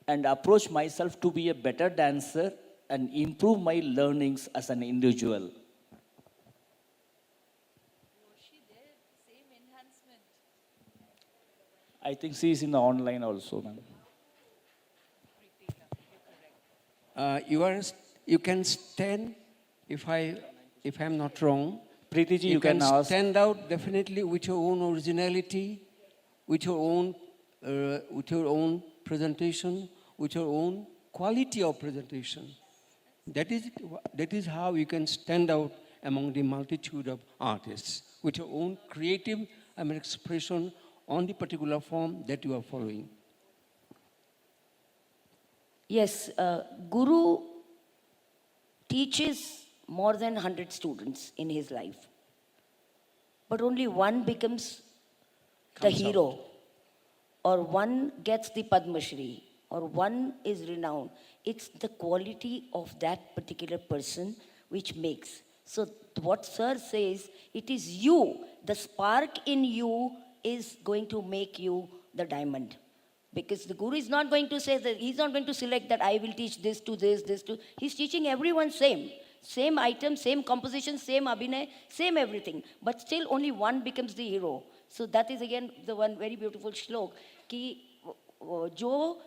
Speaker 6: and approach myself to be a better dancer and improve my learnings as an individual. I think she is in the online also, ma'am.
Speaker 2: You can stand, if I'm not wrong.
Speaker 6: Preeti ji, you can ask.
Speaker 2: Stand out definitely with your own originality, with your own presentation, with your own quality of presentation. That is how you can stand out among the multitude of artists, with your own creative expression on the particular form that you are following.
Speaker 7: Yes, Guru teaches more than 100 students in his life. But only one becomes the hero, or one gets the Padma Shri, or one is renowned. It's the quality of that particular person which makes. So what Sir says, it is you, the spark in you is going to make you the diamond. Because the Guru is not going to say that, he's not going to select that I will teach this to this to. He's teaching everyone same. Same item, same composition, same abhinay, same everything. But still only one becomes the hero. So that is again the one very beautiful shlok. कि जो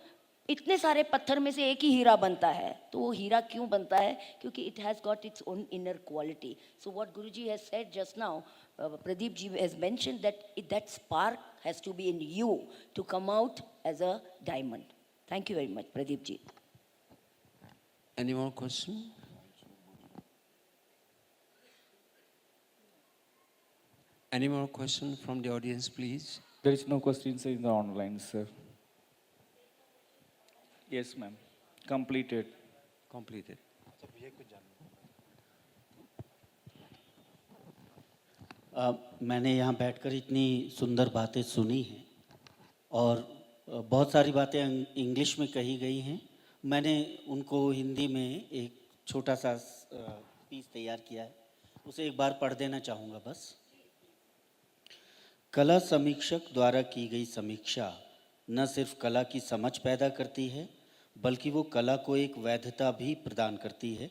Speaker 7: इतने सारे पत्थर में से एक ही हीरा बनता है, तो वो हीरा क्यों बनता है? क्योंकि it has got its own inner quality. So what Guruji has said just now, Pradeep ji has mentioned that that spark has to be in you to come out as a diamond. Thank you very much, Pradeep ji.
Speaker 2: Any more questions? Any more questions from the audience, please?
Speaker 6: There is no questions in the online, sir. Yes, ma'am. Completed.
Speaker 2: Completed.
Speaker 11: मैंने यहाँ बैठकर इतनी सुंदर बातें सुनी हैं और बहुत सारी बातें इंग्लिश में कही गई हैं. मैंने उनको हिंदी में एक छोटा सा पीस तैयार किया है, उसे एक बार पढ़ देना चाहूँगा बस. कला समीक्षक द्वारा की गई समीक्षा न सिर्फ कला की समझ पैदा करती है, बल्कि वो कला को एक वैधता भी प्रदान करती है.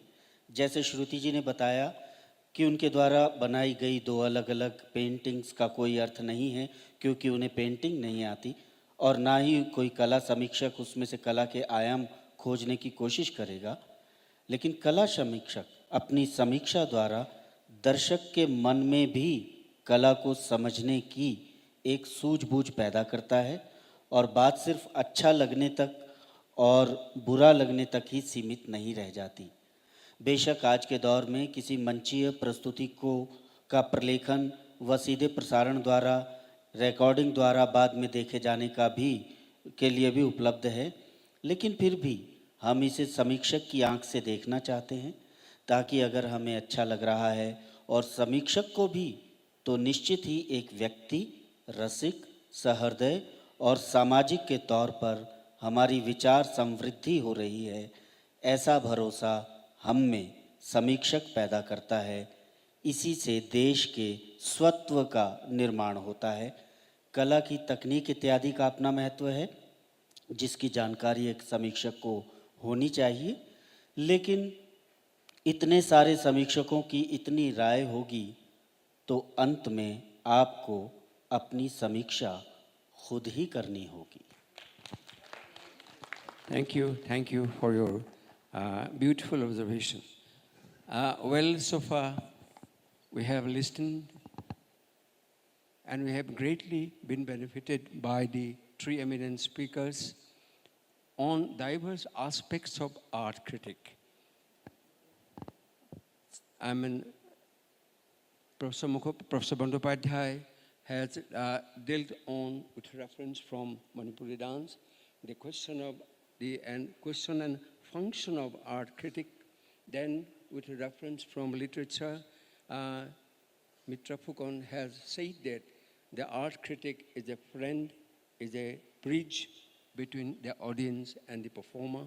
Speaker 11: जैसे श्रुति जी ने बताया कि उनके द्वारा बनाई गई 2 अलग अलग पेंटिंग्स का कोई अर्थ नहीं है, क्योंकि उन्हें पेंटिंग नहीं आती और ना ही कोई कला समीक्षक उसमें से कला के आयाम खोजने की कोशिश करेगा. लेकिन कला समीक्षक अपनी समीक्षा द्वारा दर्शक के मन में भी कला को समझने की एक सूझबूझ पैदा करता है और बात सिर्फ अच्छा लगने तक और बुरा लगने तक ही सीमित नहीं रह जाती. बेशक आज के दौर में किसी मंचीय प्रस्तुति का प्रलेखन व सीधे प्रसारण द्वारा, रिकॉर्डिंग द्वारा बाद में देखे जाने के लिए भी उपलब्ध है, लेकिन फिर भी हम इसे समीक्षक की आंख से देखना चाहते हैं, ताकि अगर हमें अच्छा लग रहा है और समीक्षक को भी, तो निश्चित ही एक व्यक्ति, रसिक, सहृदय और सामाजिक के तौर पर हमारी विचार समृद्धि हो रही है, ऐसा भरोसा हम में समीक्षक पैदा करता है. इसी से देश के स्वत्व का निर्माण होता है। कला की तकनीक इत्यादि का अपना महत्व है, जिसकी जानकारी एक समीक्षक को होनी चाहिए, लेकिन इतने सारे समीक्षकों की इतनी राय होगी तो अंत में आपको अपनी समीक्षा खुद ही करनी होगी।
Speaker 2: Thank you for your beautiful observation. Well, so far we have listened and we have greatly been benefited by the three eminent speakers on diverse aspects of art critic. I mean, Professor Bandyopadhyay has dealt on, with reference from Manipuri dance, the question and function of art critic. Then, with reference from literature, Mitra Phukon has said that the art critic is a friend, is a bridge between the audience and the performer.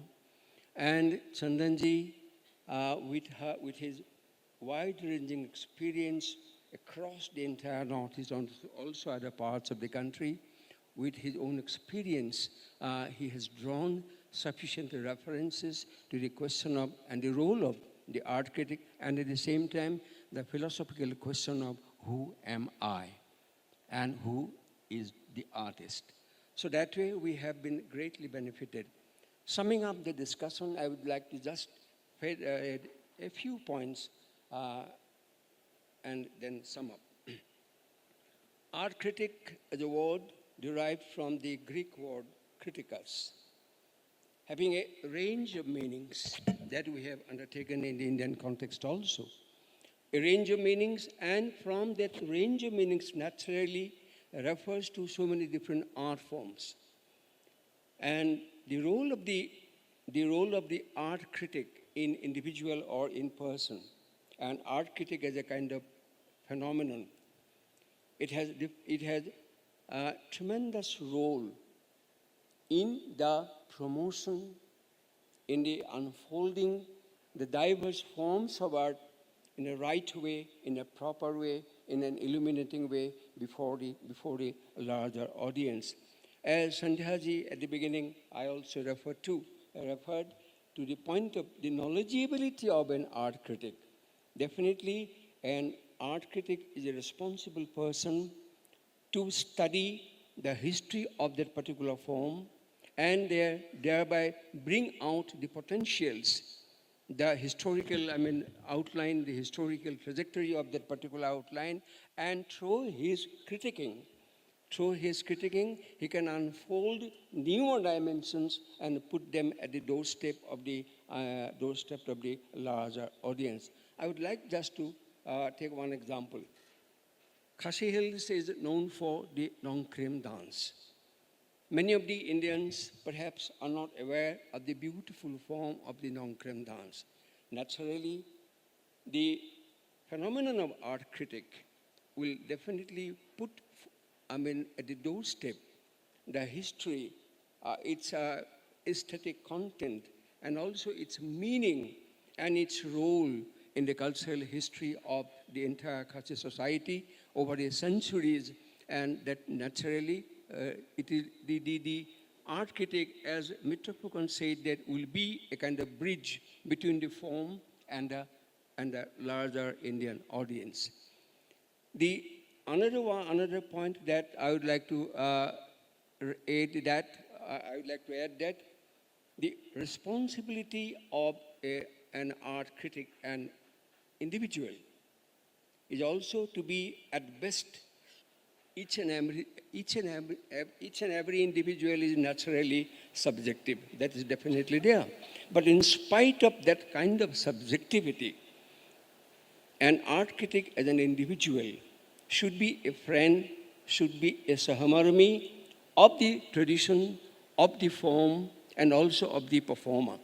Speaker 2: And Chandanji, with his wide-ranging experience across the entire Northeast, also other parts of the country, with his own experience, he has drawn sufficient references to the question of and the role of the art critic, and at the same time, the philosophical question of who am I and who is the artist. So that way, we have been greatly benefited. Summing up the discussion, I would like to just add a few points and then sum up. Art critic is a word derived from the Greek word kritikos, having a range of meanings that we have undertaken in the Indian context also. A range of meanings, and from that range of meanings naturally refers to so many different art forms. And the role of the art critic in individual or in person, and art critic as a kind of phenomenon, it has a tremendous role in the promotion, in the unfolding the diverse forms of art in a right way, in a proper way, in an illuminating way before the larger audience. As Sandhyaji at the beginning, I also referred to the point of the knowledgeability of an art critic. Definitely, an art critic is a responsible person to study the history of that particular form and thereby bring out the potentials, the historical, outline, the historical trajectory of that particular outline, and through his critiquing, he can unfold newer dimensions and put them at the doorstep of the larger audience. I would like just to take one example. Khasi Hills is known for the Nongkrem dance. Many of the Indians perhaps are not aware of the beautiful form of the Nongkrem dance. Naturally, the phenomenon of art critic will definitely put, at the doorstep, the history, its aesthetic content, and also its meaning and its role in the cultural history of the entire Khasi society over the centuries, and that naturally it is the art critic, as Mitra Phukon said, that will be a kind of bridge between the form and the larger Indian audience. Another point that I would like to add that the responsibility of an art critic and individual is also to be at best. Each and every individual is naturally subjective. That is definitely there. But in spite of that kind of subjectivity, an art critic as an individual should be a friend, should be a sahamarmi of the tradition, of the form, and also of the performer.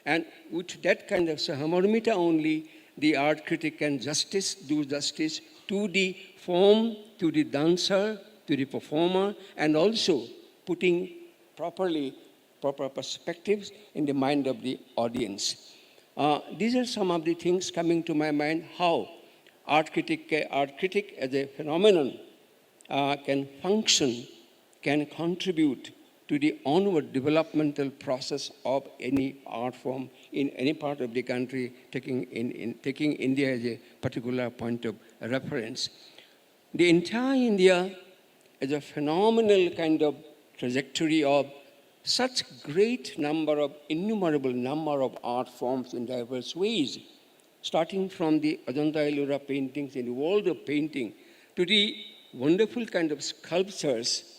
Speaker 2: And with that kind of sahamarmita only, the art critic can do justice to the form, to the dancer, to the performer, and also putting proper perspectives in the mind of the audience. These are some of the things coming to my mind, how art critic as a phenomenon can function, can contribute to the onward developmental process of any art form in any part of the country, taking India as a particular point of reference. The entire India is a phenomenal kind of trajectory of such innumerable number of art forms in diverse ways, starting from the Ajanta Ellora paintings in the world of painting to the wonderful kind of sculptures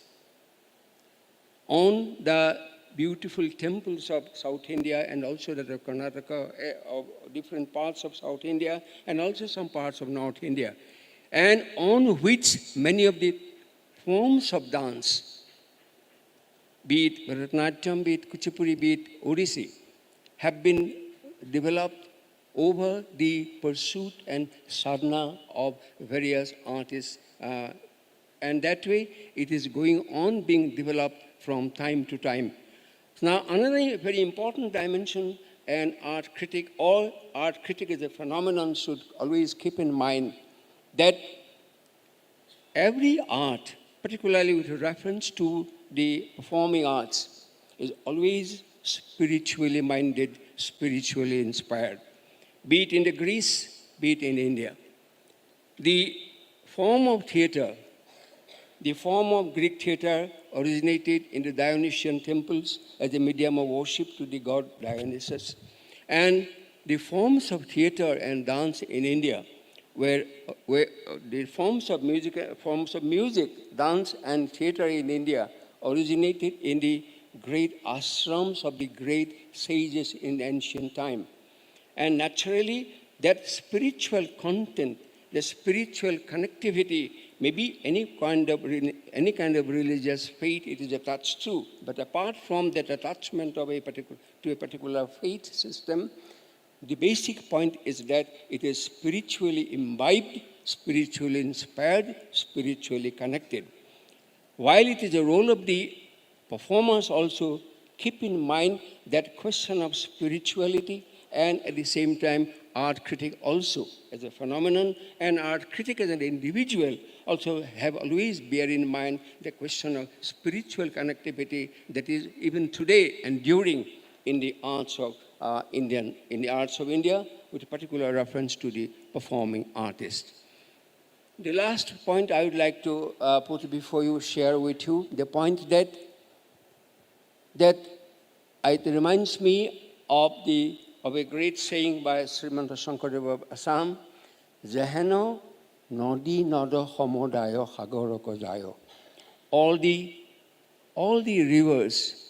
Speaker 2: on the beautiful temples of South India and also that of Karnataka, of different parts of South India and also some parts of North India, and on which many of the forms of dance, be it Bharatanatyam, be it Kuchipudi, be it Odissi, have been developed over the pursuit and sadhana of various artists. And that way, it is going on being developed from time to time. Now, another very important dimension an art critic or art critic as a phenomenon should always keep in mind that every art, particularly with reference to the performing arts, is always spiritually minded, spiritually inspired. Be it in the Greece, be it in India. The form of theatre, the form of Greek theatre originated in the Dionysian temples as a medium of worship to the god Dionysus. And the forms of theatre and dance in India where the forms of music, dance and theatre in India originated in the great ashrams of the great sages in ancient time. And naturally, that spiritual content, the spiritual connectivity, maybe any kind of religious faith it is attached to. But apart from that attachment of a particular faith system, the basic point is that it is spiritually imbibed, spiritually inspired, spiritually connected. While it is a role of the performers also keep in mind that question of spirituality, and at the same time art critic also as a phenomenon and art critic as an individual also have always bear in mind the question of spiritual connectivity that is even today enduring in the arts of India, with particular reference to the performing artist. The last point I would like to put before you, share with you, the point that it reminds me of a great saying by Srimanta Shankardev of Assam, Jeheno Nodi Nodo Homodayo Hagoroko Jayo. All the rivers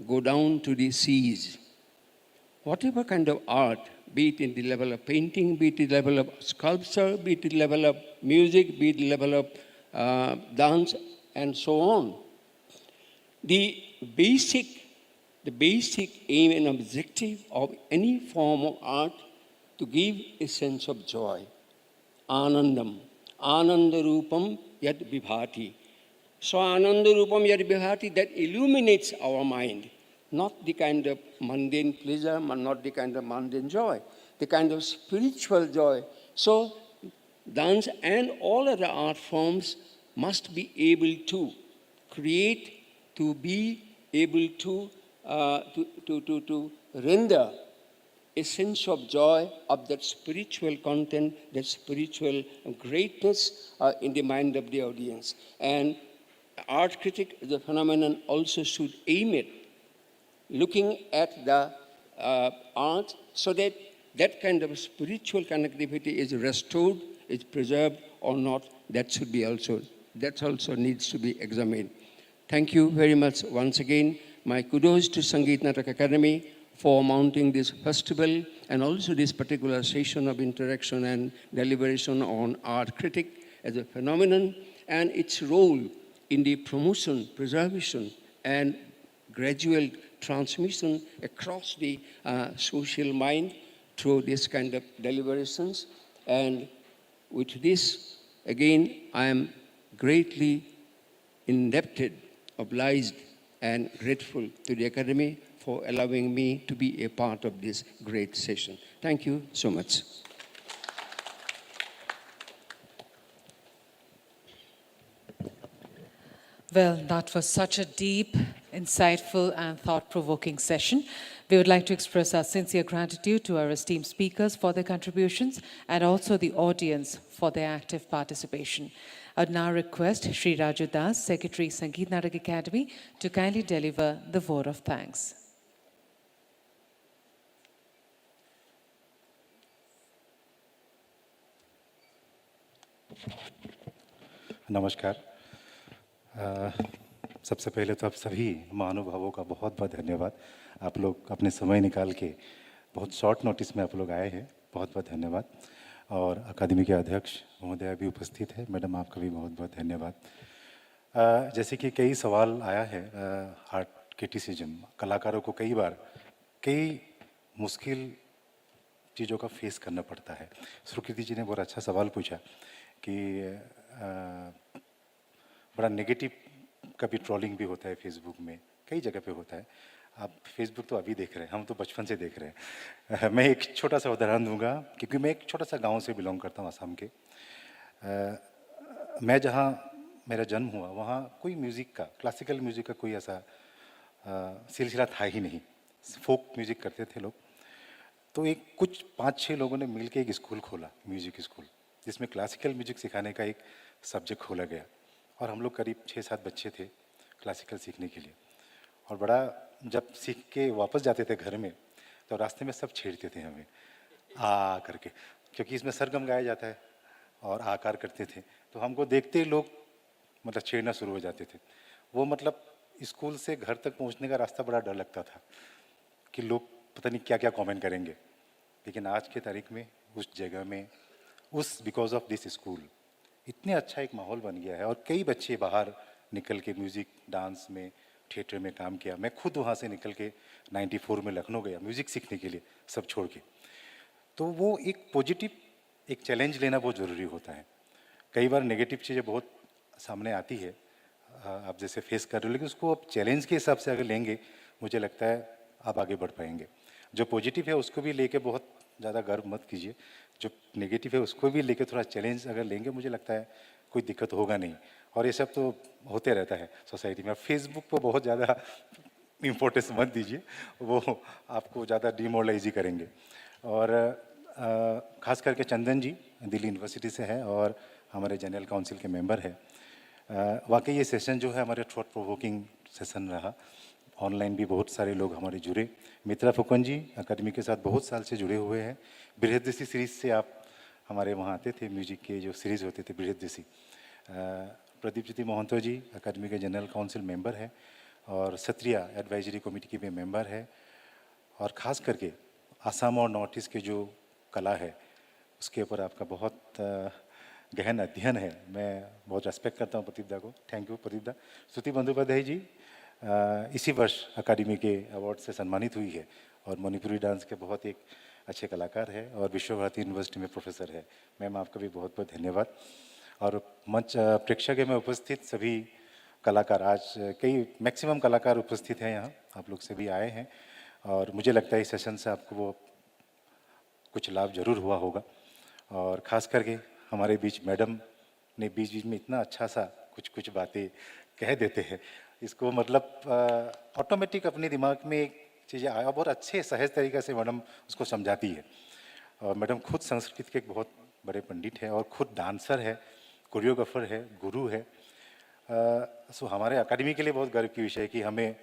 Speaker 2: go down to the seas. Whatever kind of art, be it in the level of painting, be it the level of sculpture, be it the level of music, be it the level of dance, and so on. The basic aim and objective of any form of art to give a sense of joy. Anandam. Anandarupam yad vibhati. So Anandarupam yad vibhati, that illuminates our mind. Not the kind of mundane pleasure, not the kind of mundane joy, the kind of spiritual joy. So dance and all other art forms must be able to create, to be able to render a sense of joy of that spiritual content, that spiritual greatness in the mind of the audience. And art critic, the phenomenon also should aim at looking at the art so that that kind of spiritual connectivity is restored, is preserved or not. That also needs to be examined. Thank you very much once again. My kudos to Sangeet Natak Akademi for mounting this festival and also this particular session of interaction and deliberation on art critic as a phenomenon and its role in the promotion, preservation, and gradual transmission across the social mind through this kind of deliberations. And with this, again, I am greatly indebted, obliged, and grateful to the Academy for allowing me to be a part of this great session. Thank you so much.
Speaker 3: Well, that was such a deep, insightful, and thought-provoking session. We would like to express our sincere gratitude to our esteemed speakers for their contributions and also the audience for their active participation. I would now request Sri Raju Das, Secretary, Sangeet Natak Akademi, to kindly deliver the vote of thanks.
Speaker 12: नमस्कार। सबसे पहले तो आप सभी महानुभावों का बहुत बहुत धन्यवाद। आप लोग अपने समय निकाल के बहुत शॉर्ट नोटिस में आप लोग आए हैं, बहुत बहुत धन्यवाद। और अकादमी के अध्यक्ष महोदय भी उपस्थित है, मैडम आपका भी बहुत बहुत धन्यवाद। जैसे कि कई सवाल आया है, आर्ट क्रिटिसिज्म, कलाकारों को कई बार कई मुश्किल चीज़ों का फेस करना पड़ता है। सुकृति जी ने बहुत अच्छा सवाल पूछा कि बड़ा नेगेटिव कभी ट्रोलिंग भी होता है फेसबुक में, कई जगह पे होता है। आप फेसबुक तो अभी देख रहे हैं, हम तो बचपन से देख रहे हैं। मैं एक छोटा सा उदाहरण दूंगा, क्योंकि मैं एक छोटा सा गांव से बिलोंग करता हूँ, असम के। मैं जहाँ मेरा जन्म हुआ वहाँ कोई म्यूज़िक का, क्लासिकल म्यूज़िक का कोई ऐसा सिलसिला था ही नहीं। फोक म्यूज़िक करते थे लोग। तो एक कुछ 5-6 लोगों ने मिलकर एक स्कूल खोला, म्यूज़िक स्कूल, जिसमें क्लासिकल म्यूज़िक सिखाने का एक सब्जेक्ट खोला गया। और हम लोग करीब 6-7 बच्चे थे क्लासिकल सीखने के लिए। और बड़ा जब सीख के वापस जाते थे घर में, तो रास्ते में सब छेड़ते थे हमें आ करके, क्योंकि इसमें सरगम गाया जाता है और आकार करते थे। तो हमको देखते ही लोग मतलब छेड़ना शुरू हो जाते थे। वो मतलब स्कूल से घर तक पहुंचने का रास्ता बड़ा डर लगता था कि लोग पता नहीं क्या क्या कमेंट करेंगे। लेकिन आज के तारीख में उस जगह में बिकॉज ऑफ दिस स्कूल इतने अच्छा एक माहौल बन गया है। और कई बच्चे बाहर निकल के म्यूज़िक, डांस में, थिएटर में काम किया। मैं खुद वहाँ से निकल के 94 में लखनऊ गया म्यूज़िक सीखने के लिए, सब छोड़ के। तो वो एक पॉजिटिव एक चैलेंज लेना बहुत ज़रूरी होता है। कई बार नेगेटिव चीज़ें बहुत सामने आती है, आप जैसे फेस कर रहे हो, लेकिन उसको आप चैलेंज के हिसाब से अगर लेंगे, मुझे लगता है आप आगे बढ़ पाएंगे। जो पॉजिटिव है उसको भी लेके बहुत ज़्यादा गर्व मत कीजिए, जो नेगेटिव है उसको भी लेके थोड़ा चैलेंज अगर लेंगे, मुझे लगता है कोई दिक्कत होगा नहीं। और ये सब तो होते रहता है सोसाइटी में। फेसबुक पर बहुत ज़्यादा इम्पोर्टेंस मत दीजिए, वो आपको ज़्यादा डिमोरलाइज ही करेंगे। और ख़ास करके चंदन जी दिल्ली यूनिवर्सिटी से हैं और हमारे जनरल काउंसिल के मेंबर हैं। वाकई ये सेशन जो है हमारे थॉट प्रोवोकिंग सेशन रहा। ऑनलाइन भी बहुत सारे लोग हमारे जुड़े। मित्रा फुकन जी अकादमी के साथ बहुत साल से जुड़े हुए हैं। बृहद्देशी सीरीज़ से आप हमारे वहाँ आते थे, म्यूजिक के जो सीरीज़ होते थे बृहद्देशी। प्रदीप ज्योति मोहंतो जी अकादमी के जनरल काउंसिल मेंबर हैं और क्षत्रिय एडवाइजरी कमेटी के भी मेंबर है। और ख़ास करके असम और नॉर्थ ईस्ट के जो कला है उसके ऊपर आपका बहुत गहन अध्ययन है। मैं बहुत रेस्पेक्ट करता हूँ प्रदीप दा को। थैंक यू प्रदीप दा। स्तुति बंदोपाध्याय जी इसी वर्ष अकादमी के अवार्ड से सम्मानित हुई है और मणिपुरी डांस के बहुत एक अच्छे कलाकार है और विश्व भारती यूनिवर्सिटी में प्रोफेसर है। मैम आपका भी बहुत बहुत धन्यवाद। और मंच प्रेक्षक में उपस्थित सभी कलाकार, आज कई मैक्सिमम कलाकार उपस्थित हैं यहाँ, आप लोग सभी आए हैं और मुझे लगता है इस सेशन से आपको वो कुछ लाभ जरूर हुआ होगा। और ख़ास करके हमारे बीच मैडम ने बीच बीच में इतना अच्छा सा कुछ कुछ बातें कह देते हैं, इसको मतलब ऑटोमेटिक अपने दिमाग में एक चीज़ें आया, बहुत अच्छे सहज तरीक़े से मैडम उसको समझाती है। और मैडम खुद संस्कृत के एक बहुत बड़े पंडित है और खुद डांसर है, कोरियोग्राफर है, गुरु है। सो हमारे अकादमी के लिए बहुत गर्व की विषय है कि हमें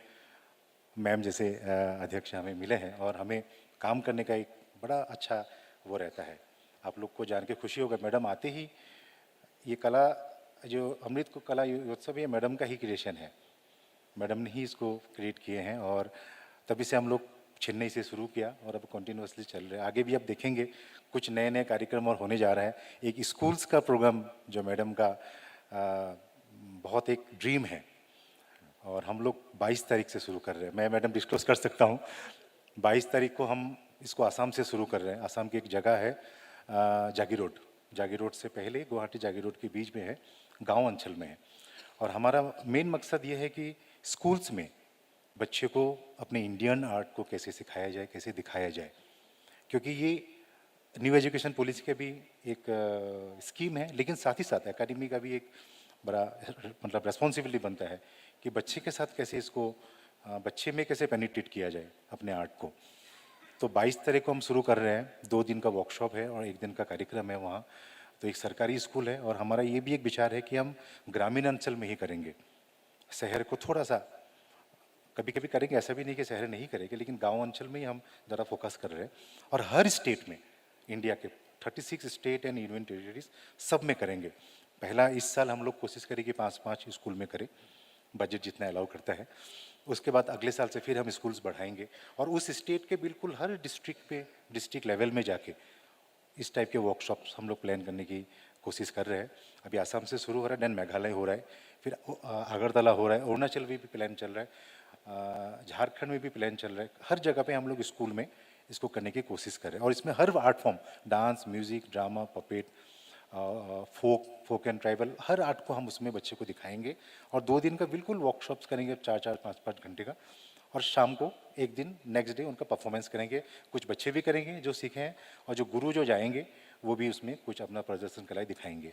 Speaker 12: मैम जैसे अध्यक्ष हमें मिले हैं और हमें काम करने का एक बड़ा अच्छा वो रहता है। आप लोग को जान के खुशी होगा, मैडम आते ही ये कला जो अमृत को कला उत्सव ये मैडम का ही क्रिएशन है, मैडम ने ही इसको क्रिएट किए हैं। और तभी से हम लोग चेन्नई से शुरू किया और अब कंटिन्यूसली चल रहे हैं। आगे भी अब देखेंगे कुछ नए नए कार्यक्रम और होने जा रहा है। एक स्कूल्स का प्रोग्राम जो मैडम का बहुत एक ड्रीम है और हम लोग 22 तारीख से शुरू कर रहे हैं। मैं मैडम डिस्क्लोज कर सकता हूँ, 22 तारीख को हम इसको आसाम से शुरू कर रहे हैं। आसाम की एक जगह है जागी रोड से पहले गुवाहाटी जागी रोड के बीच में है, गांव अंचल में है। और हमारा मेन मकसद ये है कि स्कूल्स में बच्चे को अपने इंडियन आर्ट को कैसे सिखाया जाए, कैसे दिखाया जाए, क्योंकि ये न्यू एजुकेशन पॉलिसी का भी एक स्कीम है, लेकिन साथ ही साथ एकेडमी का भी एक बड़ा मतलब रेस्पॉन्सिबिलिटी बनता है कि बच्चे के साथ कैसे इसको बच्चे में कैसे पेनिट्रेट किया जाए अपने आर्ट को। तो 22 तारीख को हम शुरू कर रहे हैं, 2 दिन का वर्कशॉप है और 1 दिन का कार्यक्रम है वहाँ। तो एक सरकारी स्कूल है और हमारा ये भी एक विचार है कि हम ग्रामीण अंचल में ही करेंगे, शहर को थोड़ा सा कभी कभी करेंगे, ऐसा भी नहीं कि शहर नहीं करेंगे, लेकिन गांव अंचल में ही हम ज़रा फोकस कर रहे हैं। और हर स्टेट में, इंडिया के 36 स्टेट एंड यूनियन टेरिटरीज सब में करेंगे। पहला इस साल हम लोग कोशिश करें कि 5-5 स्कूल में करें, बजट जितना अलाउ करता है। उसके बाद अगले साल से फिर हम स्कूल्स बढ़ाएंगे और उस स्टेट के बिल्कुल हर डिस्ट्रिक्ट पे, डिस्ट्रिक्ट लेवल में जाके इस टाइप के वर्कशॉप्स हम लोग प्लान करने की कोशिश कर रहे हैं। अभी आसाम से शुरू हो रहा है, देन मेघालय हो रहा है, फिर अगरतला हो रहा है, अरुणाचल में भी प्लान चल रहा है, झारखंड में भी प्लान चल रहा है। हर जगह पे हम लोग स्कूल में इसको करने की कोशिश कर रहे हैं और इसमें हर art form, dance, music, drama, puppet, folk and tribal, हर आर्ट को हम उसमें बच्चे को दिखाएंगे। और 2 दिन का बिल्कुल वर्कशॉप्स करेंगे, 4-4, 5-5 घंटे का। और शाम को एक दिन नेक्स्ट डे उनका परफॉर्मेंस करेंगे। कुछ बच्चे भी करेंगे जो सीखे हैं और जो गुरु जो जाएंगे वो भी उसमें कुछ अपना प्रदर्शन कलाई दिखाएंगे।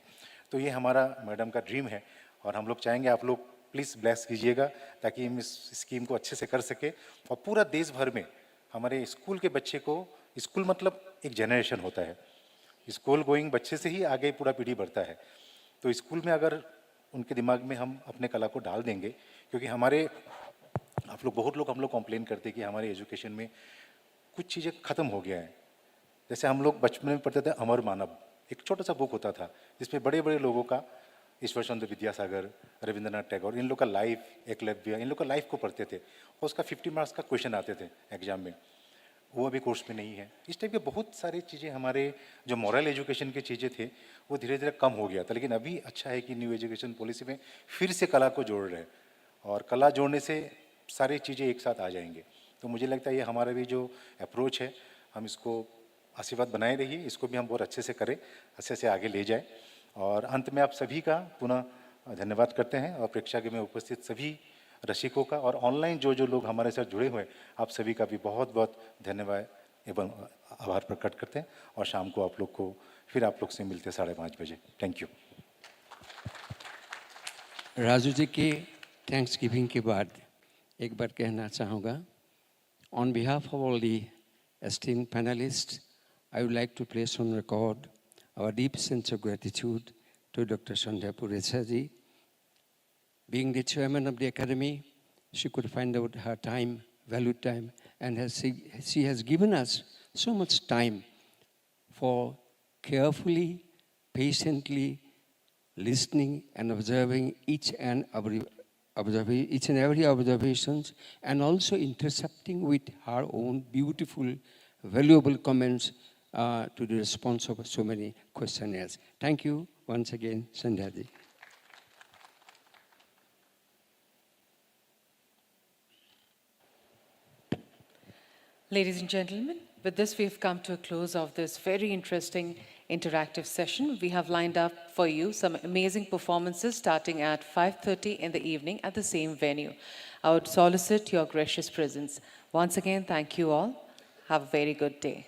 Speaker 12: तो ये हमारा मैडम का ड्रीम है और हम लोग चाहेंगे आप लोग प्लीज़ ब्लेस कीजिएगा ताकि हम इस स्कीम को अच्छे से कर सके और पूरा देश भर में हमारे स्कूल के बच्चे को, स्कूल मतलब एक जनरेशन होता है, स्कूल गोइंग बच्चे से ही आगे पूरा पीढ़ी बढ़ता है। तो स्कूल में अगर उनके दिमाग में हम अपने कला को डाल देंगे, क्योंकि हमारे आप लोग बहुत लोग हम लोग कंप्लेन करते हैं कि हमारे एजुकेशन में कुछ चीज़ें ख़त्म हो गया है। जैसे हम लोग बचपन में पढ़ते थे अमर मानव, एक छोटा सा बुक होता था जिसमें बड़े बड़े लोगों का, ईश्वर चंद्र विद्यासागर, रविंद्रनाथ टैगोर, इन लोग का लाइफ, एकलव्य, इन लोग का लाइफ को पढ़ते थे और उसका 50 मार्क्स का क्वेश्चन आते थे एग्जाम में। वो अभी कोर्स में नहीं है। इस टाइप के बहुत सारी चीज़ें, हमारे जो मॉरल एजुकेशन की चीज़ें थे वो धीरे धीरे कम हो गया था। लेकिन अभी अच्छा है कि न्यू एजुकेशन पॉलिसी में फिर से कला को जोड़ रहे हैं और कला जोड़ने से सारी चीज़ें एक साथ आ जाएंगे। तो मुझे लगता है ये हमारा भी जो अप्रोच है, हम इसको आशीर्वाद बनाए रहिए, इसको भी हम बहुत अच्छे से करें, अच्छे से आगे ले जाए। और अंत में आप सभी का पुनः धन्यवाद करते हैं और प्रेक्षागृह में उपस्थित सभी रसिकों का और ऑनलाइन जो जो लोग हमारे साथ जुड़े हुए हैं, आप सभी का भी बहुत बहुत धन्यवाद एवं आभार प्रकट करते हैं। और शाम को आप लोग को फिर आप लोग से मिलते हैं 5:30 बजे। Thank you.
Speaker 2: राजू जी के थैंक्स गिविंग के बाद एक बार कहना चाहूँगा, on behalf of all the esteemed panelists, I would like to place on record our deep sense of gratitude to Dr. 𝒂𝒓𝒊𝒕 𝒂𝒗. Being the chairman of the academy, she could find out her time, valued time, and she has given us so much time for carefully, patiently listening and observing each and every observations, and also intercepting with her own beautiful, valuable comments to the response of so many questionnaires. Thank you once again, Sandhya ji.
Speaker 3: Ladies and gentlemen, with this we have come to a close of this very interesting interactive session. We have lined up for you some amazing performances starting at 5:30 in the evening at the same venue. I would solicit your gracious presence. Once again, thank you all. Have a very good day.